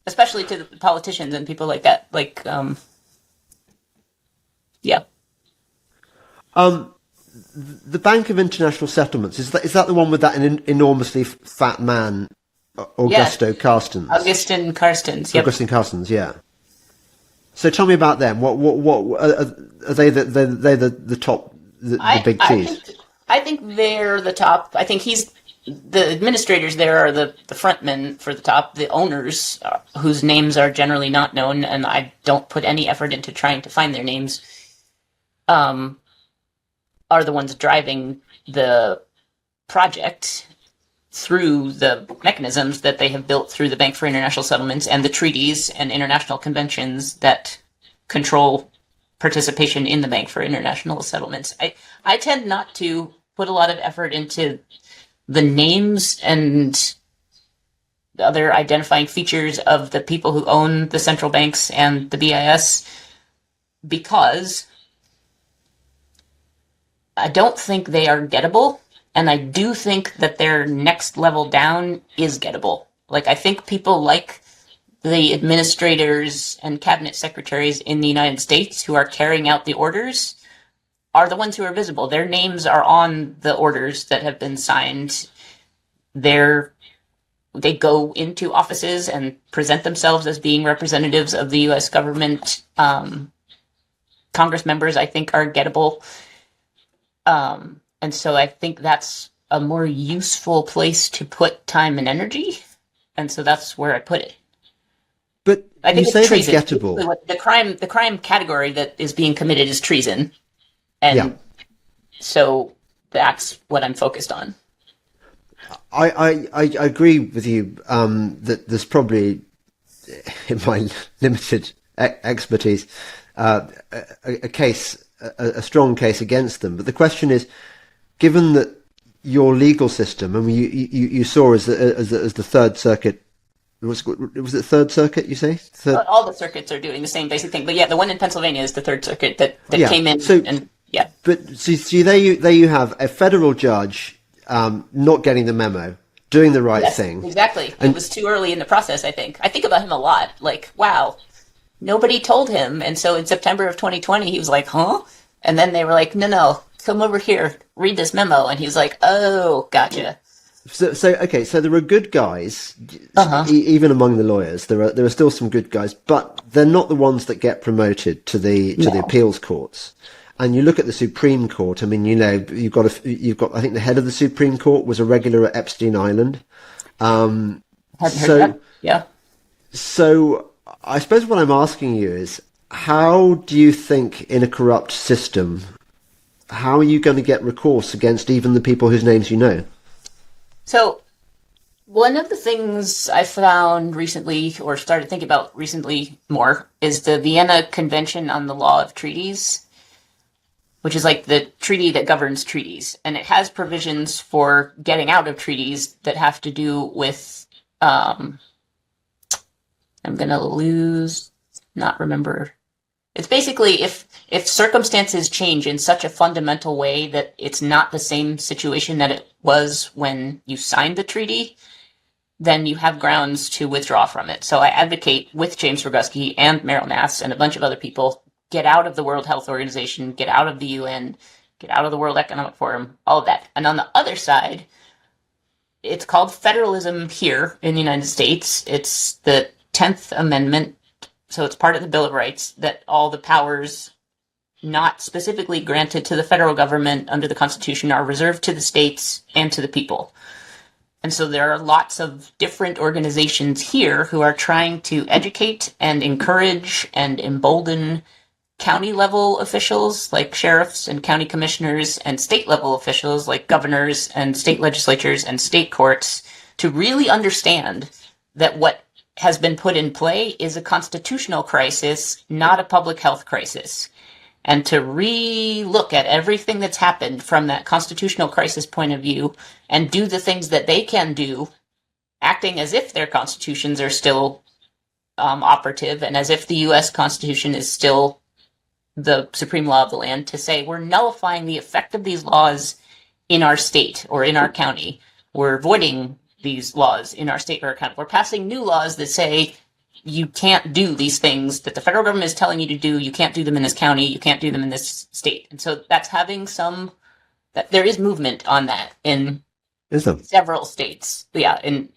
especially to the politicians and people like that. The Bank of International Settlements, is that the one with that enormously fat man, Augusto Carstens? Augustin Carstens, yep. Augustin Carstens, yeah. So tell me about them. What are they? The top, the big cheese? I think they're the top. I think the administrators there are the frontmen for the top. The owners, whose names are generally not known, and I don't put any effort into trying to find their names, are the ones driving the project through the mechanisms that they have built through the Bank for International Settlements and the treaties and international conventions that control participation in the Bank for International Settlements. I tend not to put a lot of effort into the names and the other identifying features of the people who own the central banks and the BIS, because I don't think they are gettable, and I do think that their next level down is gettable. I think people like the administrators and cabinet secretaries in the United States who are carrying out the orders are the ones who are visible. Their names are on the orders that have been signed. They go into offices and present themselves as being representatives of the U.S. government. Congress members, I think, are gettable. And so I think that's a more useful place to put time and energy. And so that's where I put it. But I think you say it's they're treason. gettable. The crime category that is being committed is treason. And so that's what I'm focused on. I agree with you that there's probably, in my limited expertise, a strong case against them. But the question is, given that your legal system, I mean, you saw as the Third Circuit, was it Third Circuit? You say all the circuits are doing the same basic thing, but yeah, the one in Pennsylvania is the Third Circuit that came in. But see, there you have a federal judge not getting the memo, doing the right thing. Exactly. It was too early in the process, I think. I think about him a lot. Like, wow, nobody told him. And so in September of 2020, he was like, huh? And then they were like, no, come over here, read this memo. And he's like, oh, gotcha. So there are good guys, even among the lawyers. There are still some good guys, but they're not the ones that get promoted to the appeals courts. And you look at the Supreme Court. I mean, you've got. I think the head of the Supreme Court was a regular at Epstein Island. Hadn't heard that. Yeah. So I suppose what I'm asking you is, how do you think in a corrupt system, how are you going to get recourse against even the people whose names you know? So one of the things I found recently, or started thinking about recently more, is the Vienna Convention on the Law of Treaties, which is like the treaty that governs treaties. And it has provisions for getting out of treaties that have to do with, I'm going to not remember. It's basically if circumstances change in such a fundamental way that it's not the same situation that it was when you signed the treaty, then you have grounds to withdraw from it. So I advocate with James Roguski and Meryl Nass and a bunch of other people, get out of the World Health Organization, get out of the UN, get out of the World Economic Forum, all of that. And on the other side, it's called federalism here in the United States. It's the 10th Amendment. So it's part of the Bill of Rights that all the powers not specifically granted to the federal government under the Constitution are reserved to the states and to the people. And so there are lots of different organizations here who are trying to educate and encourage and embolden county level officials like sheriffs and county commissioners and state level officials like governors and state legislatures and state courts to really understand that what has been put in play is a constitutional crisis, not a public health crisis. And to re-look at everything that's happened from that constitutional crisis point of view and do the things that they can do, acting as if their constitutions are still operative and as if the U.S. Constitution is still the supreme law of the land, to say we're nullifying the effect of these laws in our state or in our county. We're voiding these laws in our state or county. We're passing new laws that say you can't do these things that the federal government is telling you to do. You can't do them in this county. You can't do them in this state. And so that's having that there is movement on that in several states. Yeah, in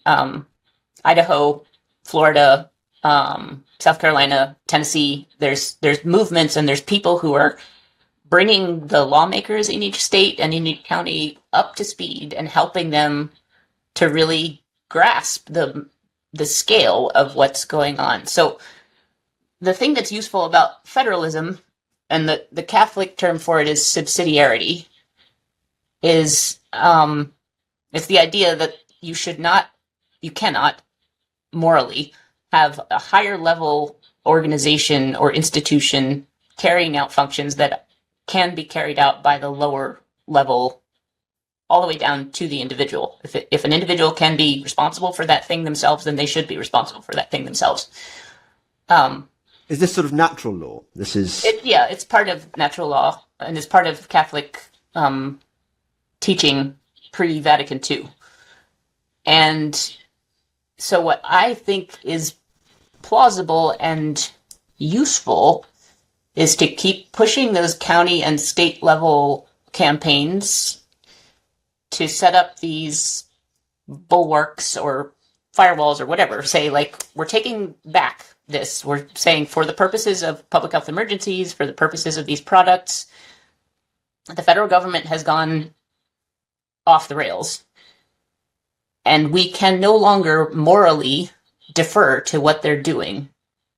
Idaho, Florida, South Carolina, Tennessee. There's movements and there's people who are bringing the lawmakers in each state and in each county up to speed and helping them to really grasp the scale of what's going on. So the thing that's useful about federalism, and the Catholic term for it is subsidiarity, is it's the idea that you cannot morally have a higher level organization or institution carrying out functions that can be carried out by the lower level all the way down to the individual. If an individual can be responsible for that thing themselves, then they should be responsible for that thing themselves. Is this sort of natural law? It's part of natural law, and it's part of Catholic teaching pre-Vatican II. And so what I think is plausible and useful is to keep pushing those county and state level campaigns to set up these bulwarks or firewalls or whatever. Say, like, we're taking back this. We're saying for the purposes of public health emergencies, for the purposes of these products, the federal government has gone off the rails. And we can no longer morally defer to what they're doing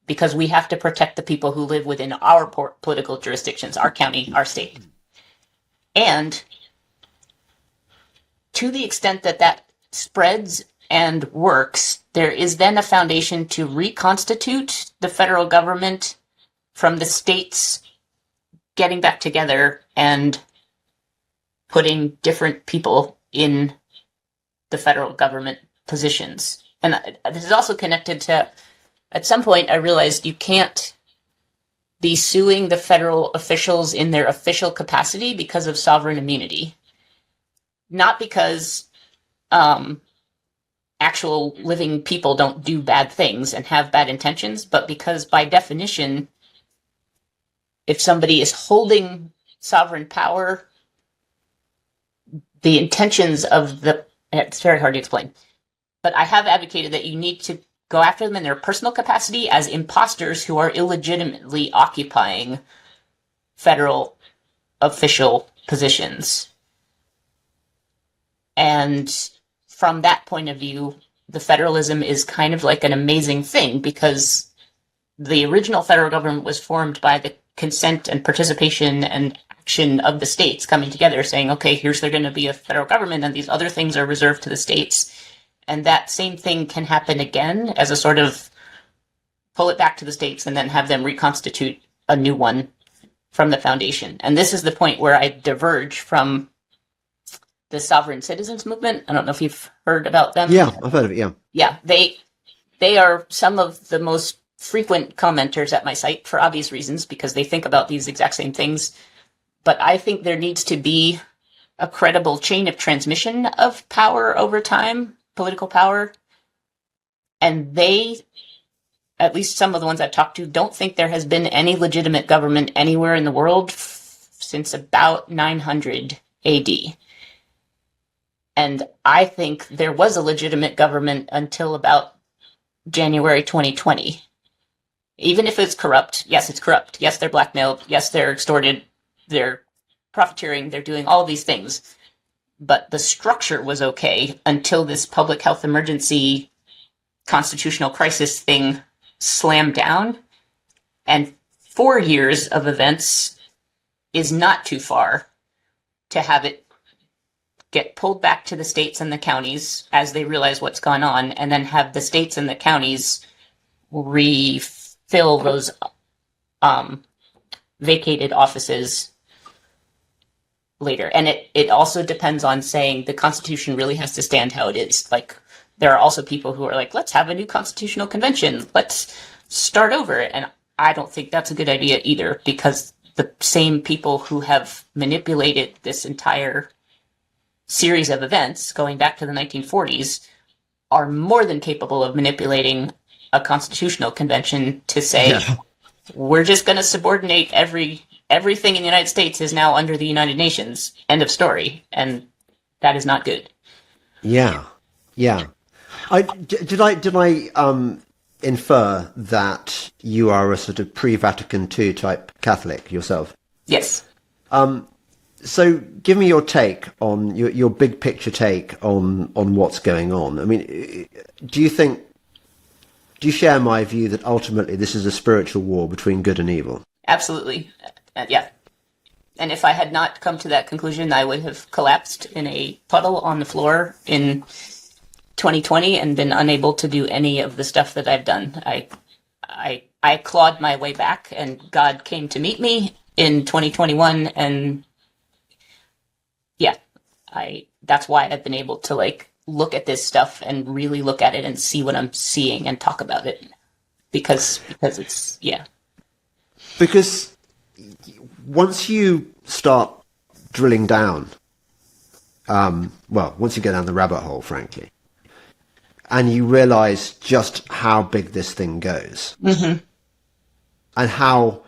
because we have to protect the people who live within our political jurisdictions, our county, our state. And to the extent that that spreads and works, there is then a foundation to reconstitute the federal government from the states getting back together and putting different people in the federal government positions. And this is also connected to, at some point, I realized you can't be suing the federal officials in their official capacity because of sovereign immunity. Not because actual living people don't do bad things and have bad intentions, but because by definition, if somebody is holding sovereign power, the intentions of it's very hard to explain, but I have advocated that you need to go after them in their personal capacity as imposters who are illegitimately occupying federal official positions. And from that point of view, the federalism is kind of like an amazing thing because the original federal government was formed by the consent and participation and action of the states coming together saying, okay, here's going to be a federal government and these other things are reserved to the states. And that same thing can happen again as a sort of pull it back to the states and then have them reconstitute a new one from the foundation. And this is the point where I diverge from the sovereign citizens movement. I don't know if you've heard about them. Yeah, I've heard of it, yeah. Yeah, they are some of the most frequent commenters at my site for obvious reasons because they think about these exact same things. But I think there needs to be a credible chain of transmission of power over time, political power. And they, at least some of the ones I've talked to, don't think there has been any legitimate government anywhere in the world since about 900 AD. And I think there was a legitimate government until about January 2020. Even if it's corrupt, yes, it's corrupt. Yes, they're blackmailed. Yes, they're extorted. They're profiteering. They're doing all these things. But the structure was okay until this public health emergency constitutional crisis thing slammed down. And 4 years of events is not too far to have it get pulled back to the states and the counties as they realize what's gone on, and then have the states and the counties refill those vacated offices later. And it also depends on saying the Constitution really has to stand how it is. Like, there are also people who are like, let's have a new constitutional convention. Let's start over. And I don't think that's a good idea either, because the same people who have manipulated this entire series of events going back to the 1940s are more than capable of manipulating a constitutional convention to say, we're just going to subordinate everything in the United States is now under the United Nations. End of story. And that is not good. Yeah. Did I infer that you are a sort of pre-Vatican II type Catholic yourself? Yes. So give me your take on your big picture take on what's going on. I mean, do you share my view that ultimately this is a spiritual war between good and evil? Absolutely. Yeah. And if I had not come to that conclusion, I would have collapsed in a puddle on the floor in 2020 and been unable to do any of the stuff that I've done. I clawed my way back, and God came to meet me in 2021, and yeah, that's why I've been able to look at this stuff and really look at it and see what I'm seeing and talk about it, because it's, yeah. Because once you start drilling down, once you go down the rabbit hole, frankly, and you realize just how big this thing goes, and how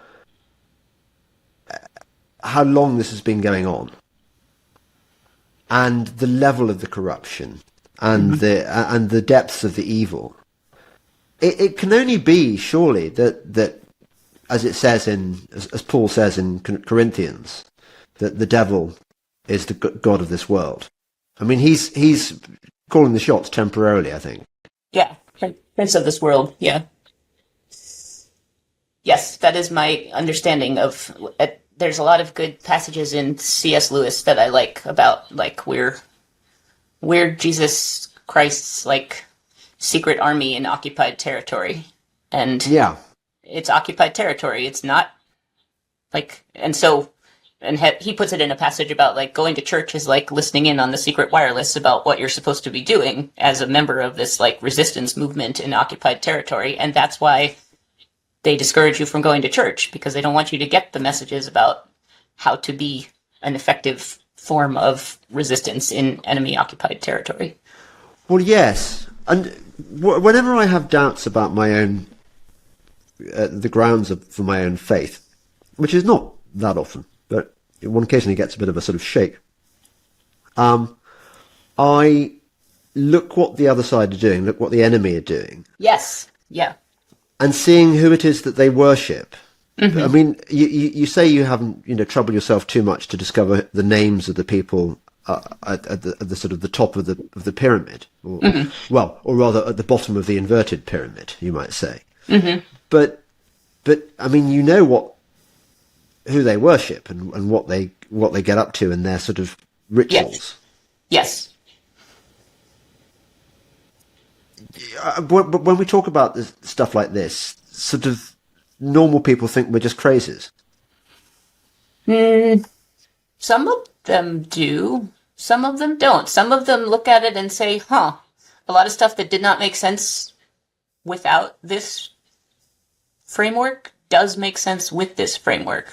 long this has been going on, and the level of the corruption, and the depths of the evil. It can only be, surely, that as it says as Paul says in Corinthians, that the devil is the god of this world. I mean, he's calling the shots temporarily, I think. Yeah, prince of this world. Yeah. Yes, that is my understanding of. There's a lot of good passages in C.S. Lewis that I like about like we're Jesus Christ's like secret army in occupied territory, and Yeah. it's occupied territory. It's not like, and so, and he puts it in a passage about like going to church is like listening in on the secret wireless about what you're supposed to be doing as a member of this like resistance movement in occupied territory, and that's why they discourage you from going to church, because they don't want you to get the messages about how to be an effective form of resistance in enemy occupied territory. Well, yes, and whenever I have doubts about my own the grounds for my own faith, which is not that often, but one occasionally gets a bit of a sort of shake, I look what the other side are doing, look what the enemy are doing. Yes. Yeah. And seeing who it is that they worship. I mean, you say you haven't, troubled yourself too much to discover the names of the people at the sort of the top of the pyramid, or rather at the bottom of the inverted pyramid, you might say. But I mean, who they worship and what they get up to in their sort of rituals. Yes. When we talk about stuff like this, sort of normal people think we're just crazies. Some of them do. Some of them don't. Some of them look at it and say, a lot of stuff that did not make sense without this framework does make sense with this framework.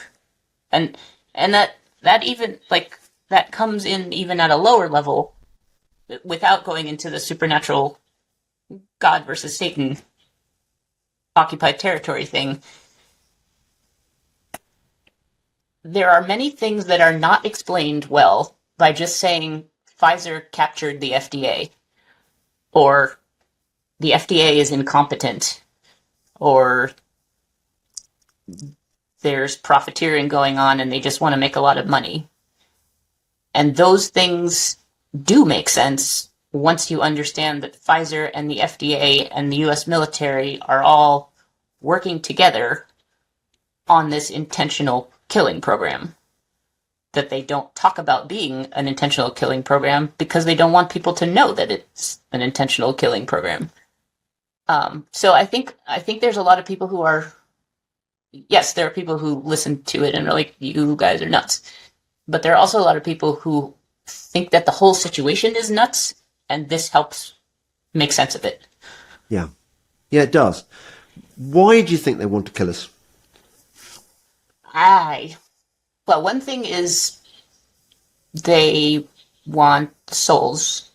And that even, like, that comes in even at a lower level without going into the supernatural God versus Satan occupied territory thing. There are many things that are not explained well by just saying Pfizer captured the FDA, or the FDA is incompetent, or there's profiteering going on and they just want to make a lot of money. And those things do make sense once you understand that Pfizer and the FDA and the US military are all working together on this intentional killing program. That they don't talk about being an intentional killing program because they don't want people to know that it's an intentional killing program. So I think there's a lot of people who are, yes, there are people who listen to it and are like, you guys are nuts. But there are also a lot of people who think that the whole situation is nuts, and this helps make sense of it. Yeah. Yeah, it does. Why do you think they want to kill us? Well, one thing is they want souls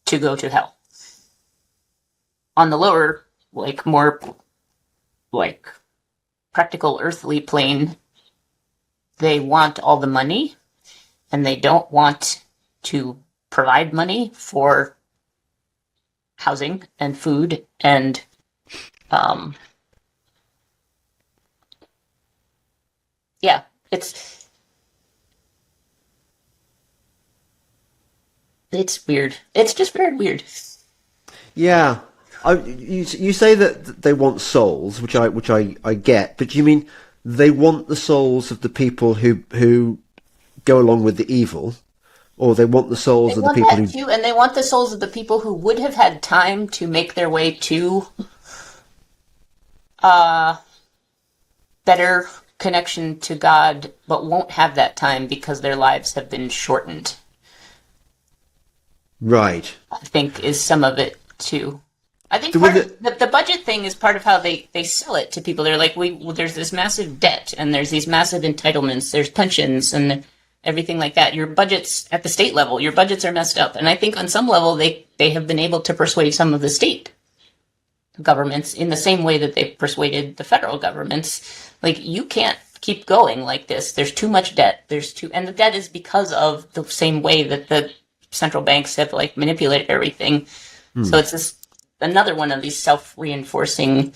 to go to hell. On the lower, like, more, like, practical earthly plane, they want all the money, and they don't want to provide money for housing and food and it's weird. It's just very weird. Yeah. You say that they want souls, which I get, but you mean they want the souls of the people who go along with the evil, or they want the souls of the people who too, and they want the souls of the people who would have had time to make their way to better connection to God, but won't have that time because their lives have been shortened. Right. I think is some of it too. I think the budget thing is part of how they sell it to people. They're like, there's this massive debt, and there's these massive entitlements, there's pensions, and everything like that. Your budgets at the state level, your budgets are messed up. And I think on some level, they they have been able to persuade some of the state governments in the same way that they persuaded the federal governments. Like, you can't keep going like this. There's too much debt. And the debt is because of the same way that the central banks have like manipulated everything. So it's another one of these self-reinforcing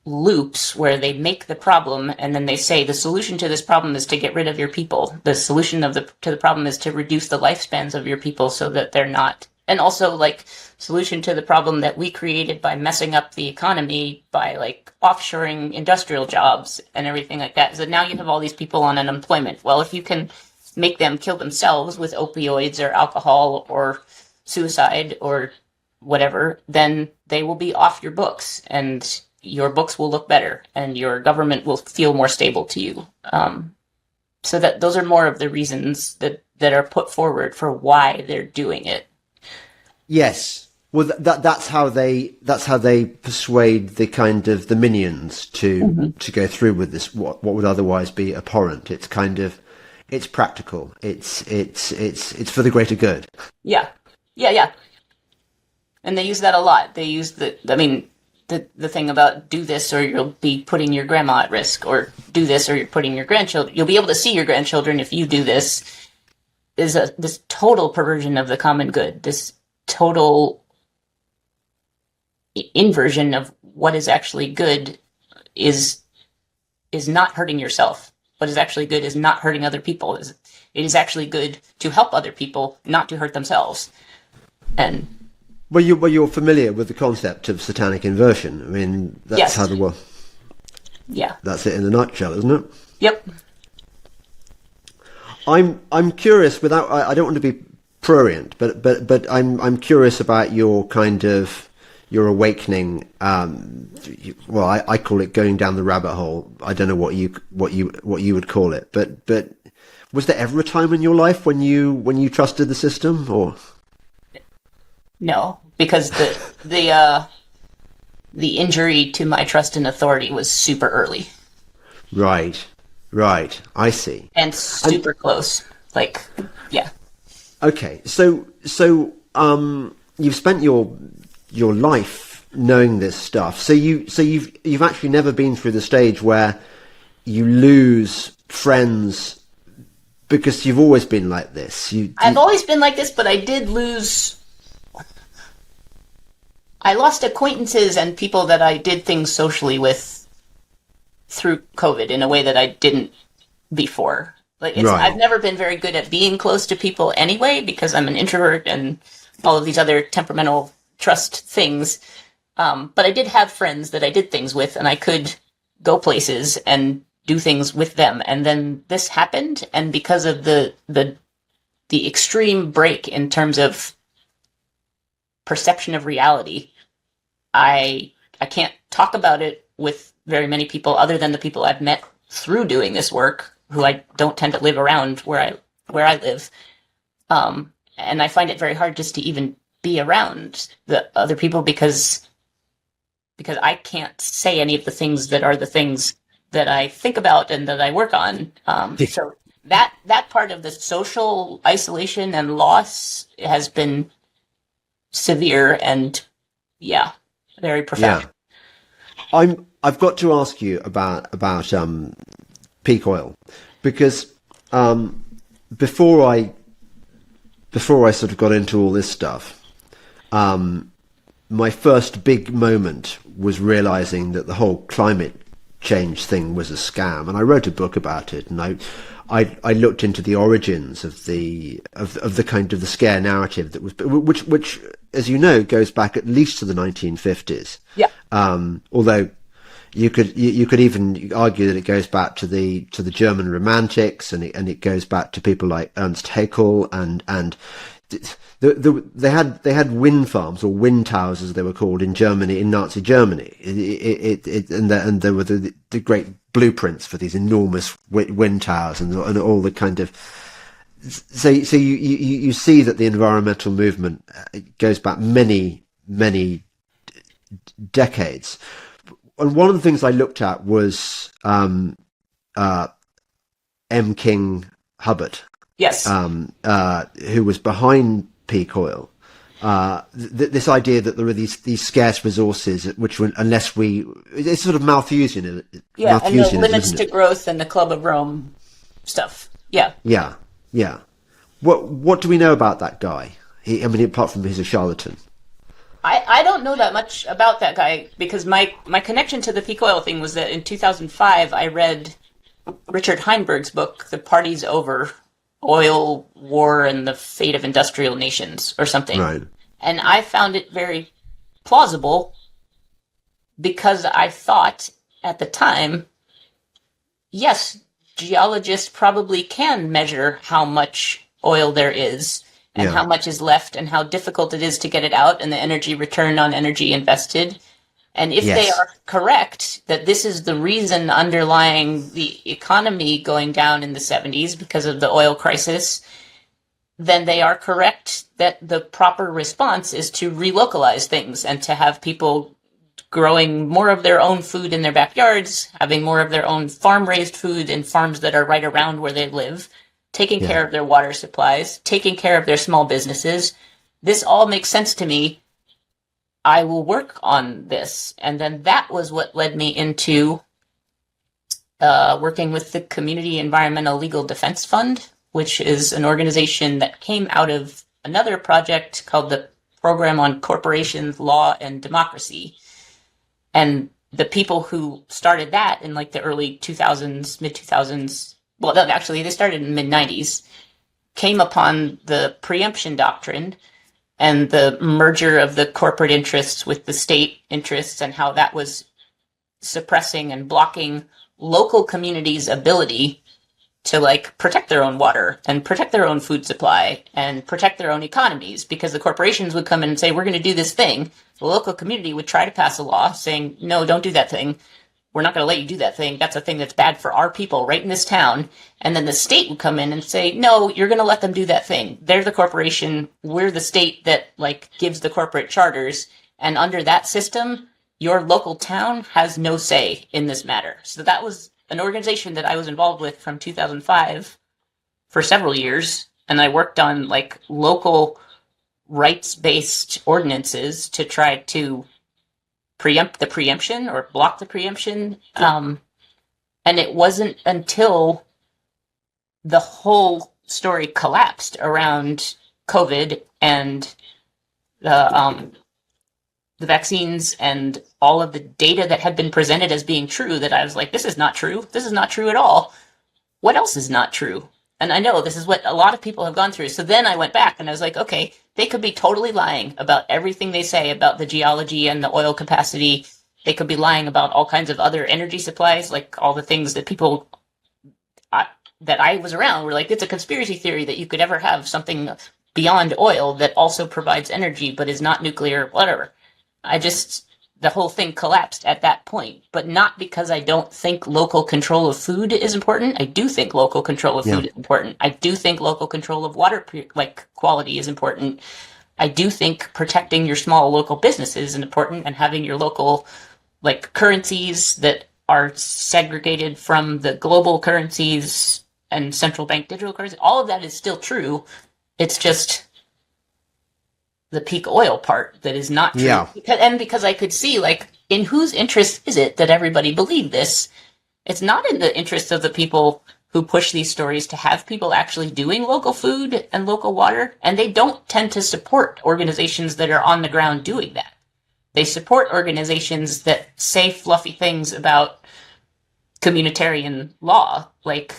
loops where they make the problem and then they say the solution to this problem is to get rid of your people. The solution to the problem is to reduce the lifespans of your people so that they're not. And also, like, solution to the problem that we created by messing up the economy by like offshoring industrial jobs and everything like that. So now you have all these people on unemployment. Well, if you can make them kill themselves with opioids or alcohol or suicide or whatever, then they will be off your books and your books will look better and your government will feel more stable to you. So that those are more of the reasons that are put forward for why they're doing it. Yes. Well, that's how they persuade the kind of the minions to go through with this. What would otherwise be abhorrent? It's kind of, it's practical. It's for the greater good. Yeah. And they use that a lot. They use the thing about do this or you'll be putting your grandma at risk, or do this or you're putting your grandchildren. You'll be able to see your grandchildren if you do this. Is this total perversion of the common good. This total inversion of what is actually good is not hurting yourself. What is actually good is not hurting other people. It is actually good to help other people, not to hurt themselves. And well, you're familiar with the concept of satanic inversion. I mean, that's yes. how the world. Yeah, that's it in a nutshell, isn't it? Yep. I'm curious. I don't want to be prurient, but I'm curious about your kind of your awakening. Well, I call it going down the rabbit hole. I don't know what you would call it, but was there ever a time in your life when you trusted the system, or? No, because the injury to my trust in authority was super early. Right. I see. And super close. Like, yeah. Okay, so you've spent your life knowing this stuff. So you've actually never been through the stage where you lose friends because you've always been like this. I've always been like this, but I lost acquaintances and people that I did things socially with through COVID in a way that I didn't before. Like, right. I've never been very good at being close to people anyway, because I'm an introvert and all of these other temperamental trust things. But I did have friends that I did things with, and I could go places and do things with them. And then this happened, and because of the extreme break in terms of perception of reality, I can't talk about it with very many people other than the people I've met through doing this work, who I don't tend to live around where I live. And I find it very hard just to even be around the other people because I can't say any of the things that are the things that I think about and that I work on. So that part of the social isolation and loss has been severe and very profound. Yeah. I've got to ask you about peak oil, because before I sort of got into all this stuff, my first big moment was realizing that the whole climate change thing was a scam, and I wrote a book about it, and I looked into the origins of the kind of the scare narrative that was, which as you know goes back at least to the 1950s. Yeah. Although you could even argue that it goes back to the German Romantics, and it goes back to people like Ernst Haeckel, and they had wind farms, or wind towers as they were called, in Germany, in Nazi Germany. And there were the great blueprints for these enormous wind towers and all the kind of. So you see that the environmental movement goes back many decades. And one of the things I looked at was M. King Hubbard. Yes. Who was behind peak oil, This idea that there are these scarce resources, which it's sort of Malthusian, Yeah, and the Malthusianism, limits isn't to it? growth and the Club of Rome stuff. Yeah. Yeah, yeah. What do we know about that guy? I mean, apart from he's a charlatan. I don't know that much about that guy because my connection to the peak oil thing was that in 2005 I read Richard Heinberg's book, The Party's Over, Oil, War, and the Fate of Industrial Nations, or something. Right. And I found it very plausible because I thought at the time, yes, geologists probably can measure how much oil there is and Yeah. how much is left and how difficult it is to get it out and the energy return on energy invested. And if they Yes. are correct that this is the reason underlying the economy going down in the 70s because of the oil crisis, then they are correct that the proper response is to relocalize things and to have people growing more of their own food in their backyards, having more of their own farm-raised food in farms that are right around where they live, taking care Yeah. of their water supplies, taking care of their small businesses. This all makes sense to me. I will work on this. And then that was what led me into working with the Community Environmental Legal Defense Fund, which is an organization that came out of another project called the Program on Corporations, Law, and Democracy. And the people who started that in like the early 2000s, mid 2000s, well, no, actually, they started in the mid 90s, came upon the preemption doctrine and the merger of the corporate interests with the state interests and how that was suppressing and blocking local communities' ability to like protect their own water and protect their own food supply and protect their own economies, because the corporations would come in and say, we're going to do this thing. The local community would try to pass a law saying, no, don't do that thing. We're not going to let you do that thing. That's a thing that's bad for our people right in this town. And then the state would come in and say, no, you're going to let them do that thing. They're the corporation. We're the state that like gives the corporate charters. And under that system, your local town has no say in this matter. So that was an organization that I was involved with from 2005 for several years. And I worked on like local rights-based ordinances to try to preempt the preemption or block the preemption. And it wasn't until the whole story collapsed around COVID and the vaccines and all of the data that had been presented as being true that I was like, this is not true. This is not true at all. What else is not true? And I know this is what a lot of people have gone through. So then I went back and I was like, okay, they could be totally lying about everything they say about the geology and the oil capacity. They could be lying about all kinds of other energy supplies, like all the things that people that I was around were like, it's a conspiracy theory that you could ever have something beyond oil that also provides energy but is not nuclear, whatever. The whole thing collapsed at that point, but not because I don't think local control of food is important. I do think local control of food is important. I do think local control of water quality is important. I do think protecting your small local businesses is important, and having your local like currencies that are segregated from the global currencies and central bank digital currency. All of that is still true. It's just the peak oil part that is not true. Yeah. Because I could see, like, in whose interest is it that everybody believe this? It's not in the interest of the people who push these stories to have people actually doing local food and local water, and they don't tend to support organizations that are on the ground doing that. They support organizations that say fluffy things about communitarian law, like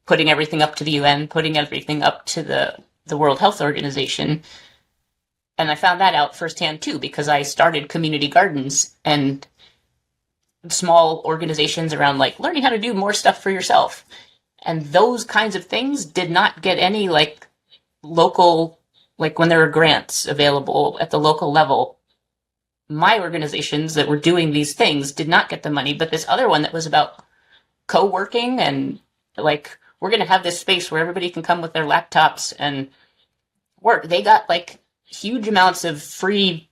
putting everything up to the UN, putting everything up to the World Health Organization. And I found that out firsthand too, because I started community gardens and small organizations around like learning how to do more stuff for yourself. And those kinds of things did not get any like local, like when there were grants available at the local level. My organizations that were doing these things did not get the money, but this other one that was about co-working and like, we're going to have this space where everybody can come with their laptops and work. They got like huge amounts of free,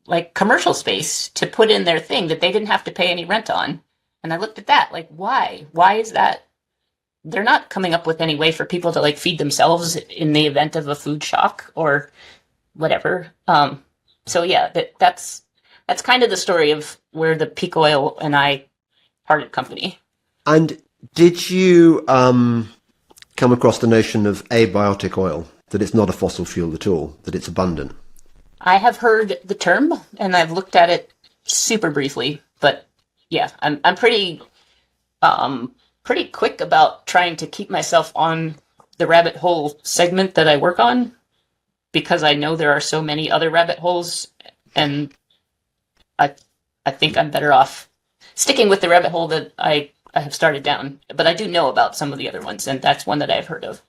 like commercial space to put in their thing that they didn't have to pay any rent on. And I looked at that, like, why? Why is that? They're not coming up with any way for people to like feed themselves in the event of a food shock or whatever. So yeah, that's kind of the story of where the peak oil and I parted company. And did you come across the notion of abiotic oil, that it's not a fossil fuel at all, that it's abundant? I have heard the term and I've looked at it super briefly, but yeah, I'm pretty quick about trying to keep myself on the rabbit hole segment that I work on because I know there are so many other rabbit holes, and I I think I'm better off sticking with the rabbit hole that I have started down. But I do know about some of the other ones, and that's one that I've heard of.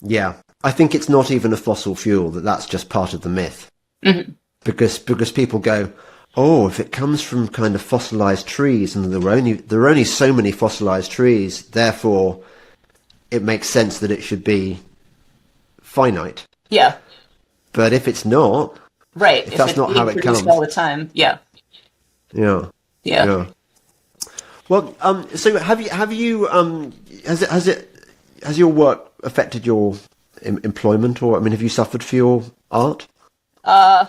Yeah, I think it's not even a fossil fuel, that's just part of the myth. Mm-hmm. Because people go, oh, if it comes from kind of fossilized trees, and there are only so many fossilized trees, therefore it makes sense that it should be finite. Yeah. But if it's not, right, if that's not how it comes all the time, yeah. Yeah. Yeah. Yeah. Well, so has your work affected your employment, or, I mean, have you suffered for your art? I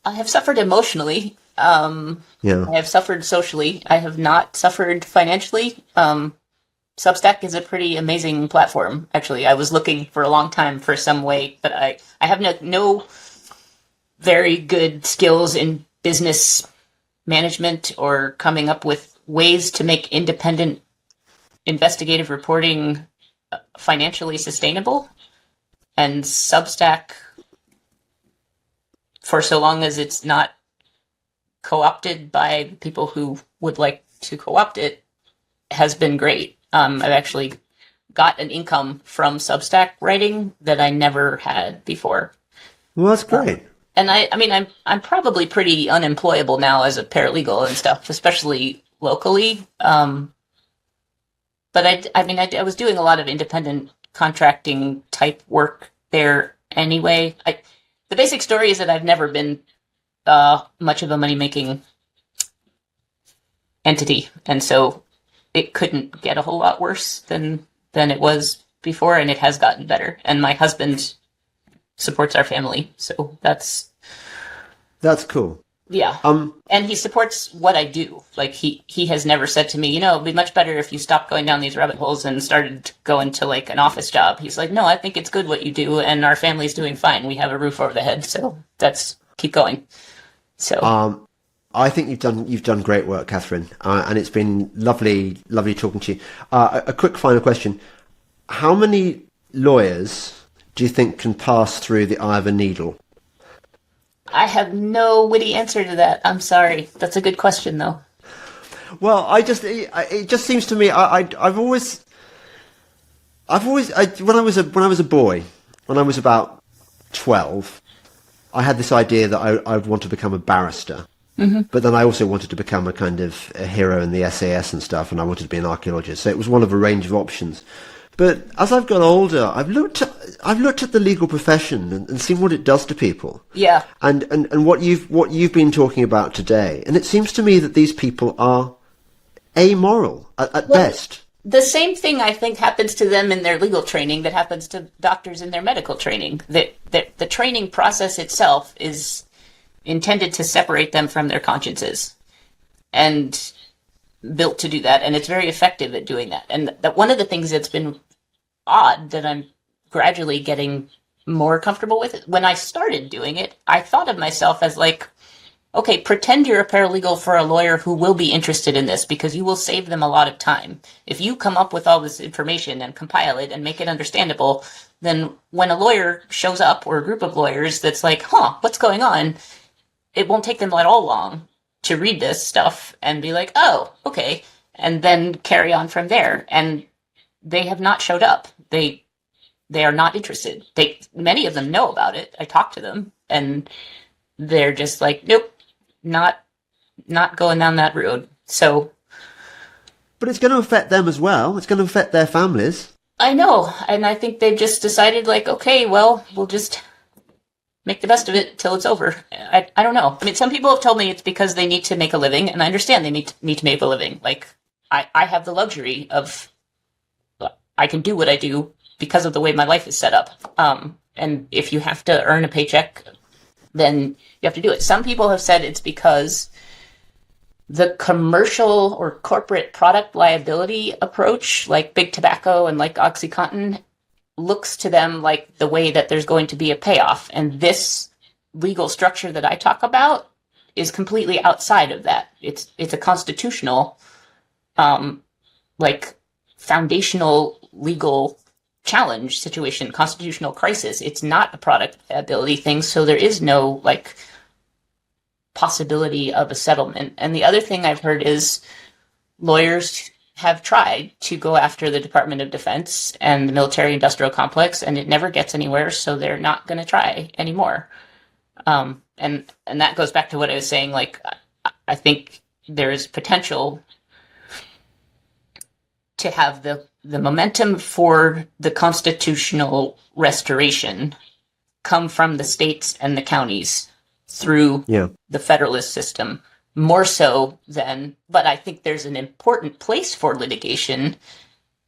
have suffered emotionally. Yeah. I have suffered socially. I have not suffered financially. Substack is a pretty amazing platform, actually. I was looking for a long time for some way, but I have no very good skills in business management or coming up with ways to make independent investigative reporting financially sustainable. And Substack, for so long as it's not co-opted by people who would like to co-opt it, has been great. I've actually got an income from Substack writing that I never had before. Well, that's great. And I mean, I'm probably pretty unemployable now as a paralegal and stuff, especially locally. But I was doing a lot of independent contracting type work there anyway. The basic story is that I've never been much of a money-making entity, and so it couldn't get a whole lot worse than it was before, and it has gotten better. And my husband supports our family, so that's cool. Yeah. And he supports what I do. Like, he has never said to me, it'd be much better if you stopped going down these rabbit holes and started going to like an office job. He's like, no, I think it's good what you do, and our family's doing fine. We have a roof over the head, so keep going. So I think you've done great work, Katherine, and it's been lovely talking to you. A quick final question: how many lawyers do you think can pass through the eye of a needle? I have no witty answer to that. I'm sorry. That's a good question, though. Well, it just seems to me, I've always when I was a boy, when I was about 12, I had this idea that I would want to become a barrister. Mm-hmm. But then I also wanted to become a kind of a hero in the SAS and stuff, and I wanted to be an archaeologist. So it was one of a range of options. But as I've got older, I've looked at the legal profession and seen what it does to people. Yeah. And what you've been talking about today. And it seems to me that these people are amoral at best. The same thing, I think, happens to them in their legal training that happens to doctors in their medical training. The training process itself is intended to separate them from their consciences, and built to do that, and it's very effective at doing that. And that one of the things that's been odd that I'm gradually getting more comfortable with it. When I started doing it, I thought of myself as like, okay, pretend you're a paralegal for a lawyer who will be interested in this, because you will save them a lot of time. If you come up with all this information and compile it and make it understandable, then when a lawyer shows up, or a group of lawyers that's like, what's going on? It won't take them at all long to read this stuff and be like, oh, okay, and then carry on from there. And they have not showed up. They are not interested. Many of them know about it. I talk to them, and they're just like, nope, not going down that road. So, but it's going to affect them as well. It's going to affect their families. I know, and I think they've just decided, like, okay, well, we'll just make the best of it till it's over. I don't know. I mean, some people have told me it's because they need to make a living, and I understand they need to make a living. Like, I have the luxury of, I can do what I do because of the way my life is set up. And if you have to earn a paycheck then you have to do it. Some people have said it's because the commercial or corporate product liability approach, like big tobacco and like OxyContin, looks to them like the way that there's going to be a payoff. And this legal structure that I talk about is completely outside of that. It's a constitutional, like foundational legal challenge situation, constitutional crisis. It's not a product liability thing, so there is no like possibility of a settlement. And the other thing I've heard is lawyers have tried to go after the Department of Defense and the military industrial complex, and it never gets anywhere, so they're not going to try anymore. And that goes back to what I was saying. Like, I think there is potential to have the momentum for the constitutional restoration come from the states and the counties through the federalist system, more so than, but I think there's an important place for litigation,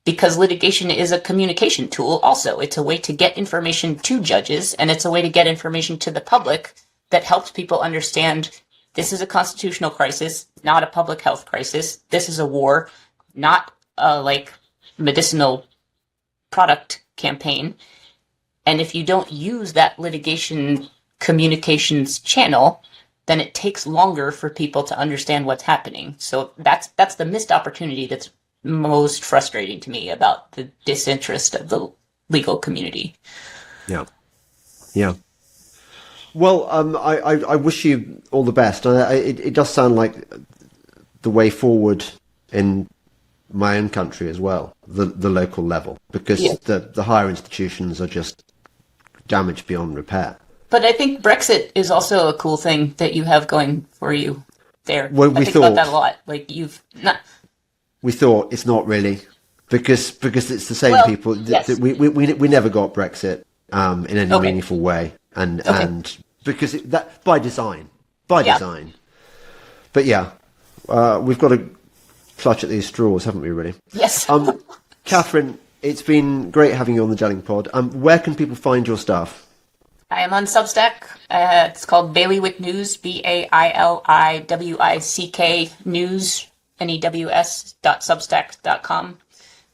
because litigation is a communication tool also. It's a way to get information to judges, and it's a way to get information to the public that helps people understand this is a constitutional crisis, not a public health crisis. This is a war, not a like medicinal product campaign. And if you don't use that litigation communications channel, then it takes longer for people to understand what's happening. So that's the missed opportunity that's most frustrating to me about the disinterest of the legal community. Yeah. Well, I wish you all the best. It does sound like the way forward in my own country as well, the local level, because the higher institutions are just damaged beyond repair. But I think Brexit is also a cool thing that you have going for you there. Well, I think about that a lot. Like we thought it's not really, because it's the same people. Yes. We never got Brexit in any meaningful way, and because that by design. But yeah, we've got to clutch at these straws, haven't we? Really? Yes. Katherine, it's been great having you on the Gelling Pod. Where can people find your stuff? I am on Substack. It's called Bailiwick News, BAILIWICK News, NEWS.substack.com.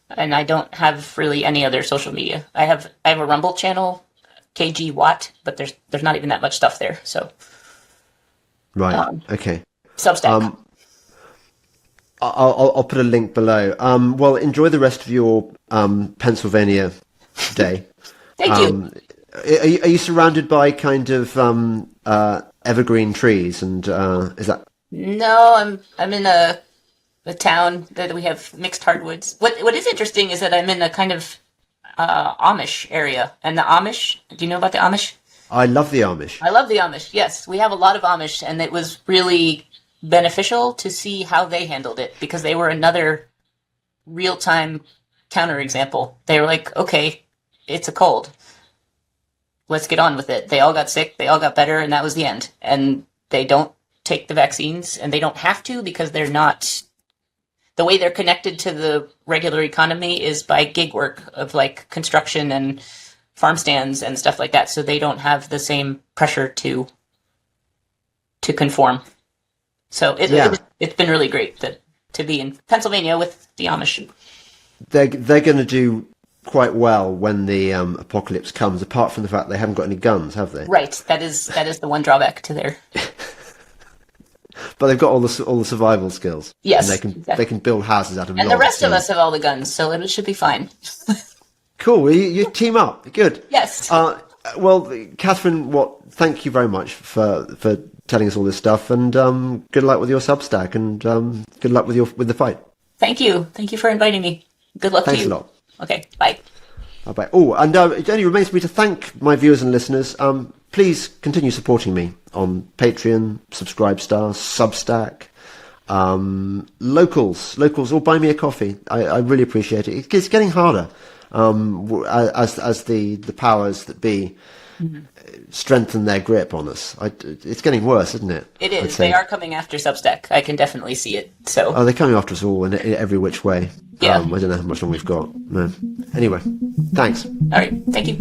And I don't have really any other social media. I have a Rumble channel, KG Watt, but there's not even that much stuff there. So, right, okay. Substack. I'll put a link below. Well, enjoy the rest of your Pennsylvania day. Thank you. Are you surrounded by kind of evergreen trees, and is that? No, I'm in a town that we have mixed hardwoods. What is interesting is that I'm in a kind of Amish area, and the Amish. Do you know about the Amish? I love the Amish. I love the Amish. Yes, we have a lot of Amish, and it was really beneficial to see how they handled it, because they were another real-time counterexample. They were like, okay, it's a cold. Let's get on with it. They all got sick, they all got better, and that was the end. And they don't take the vaccines, and they don't have to, because they're not... The way they're connected to the regular economy is by gig work of like construction and farm stands and stuff like that. So they don't have the same pressure to conform. So it's been really great to be in Pennsylvania with the Amish. They're going to do quite well when the apocalypse comes, apart from the fact they haven't got any guns, have they? Right. That is the one drawback to their... But they've got all the survival skills. Yes, and they can build houses out of and logs. the rest of us have all the guns, so it should be fine. Cool. You team up. Good. Yes. Well, Katherine Watt, thank you very much for telling us all this stuff, and good luck with your Substack, and good luck with the fight. Thank you. Thank you for inviting me. Good luck to you. Thanks a lot. Okay. Bye. Bye. Oh, and it only remains for me to thank my viewers and listeners. Please continue supporting me on Patreon, Subscribestar, Substack, locals, or buy me a coffee. I really appreciate it. It's getting harder as the powers that be strengthen their grip on us. It's getting worse, isn't it? It is. They are coming after Substack. I can definitely see it. So. They're coming after us all in every which way. Yeah. I don't know how much longer we've got. No. Anyway, thanks. All right. Thank you.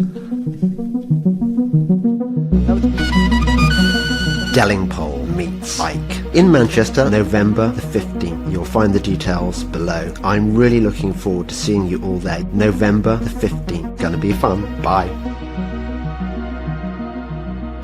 That was- Delingpole meets Ike. In Manchester, November the 15th. You'll find the details below. I'm really looking forward to seeing you all there. November the 15th. Gonna be fun. Bye.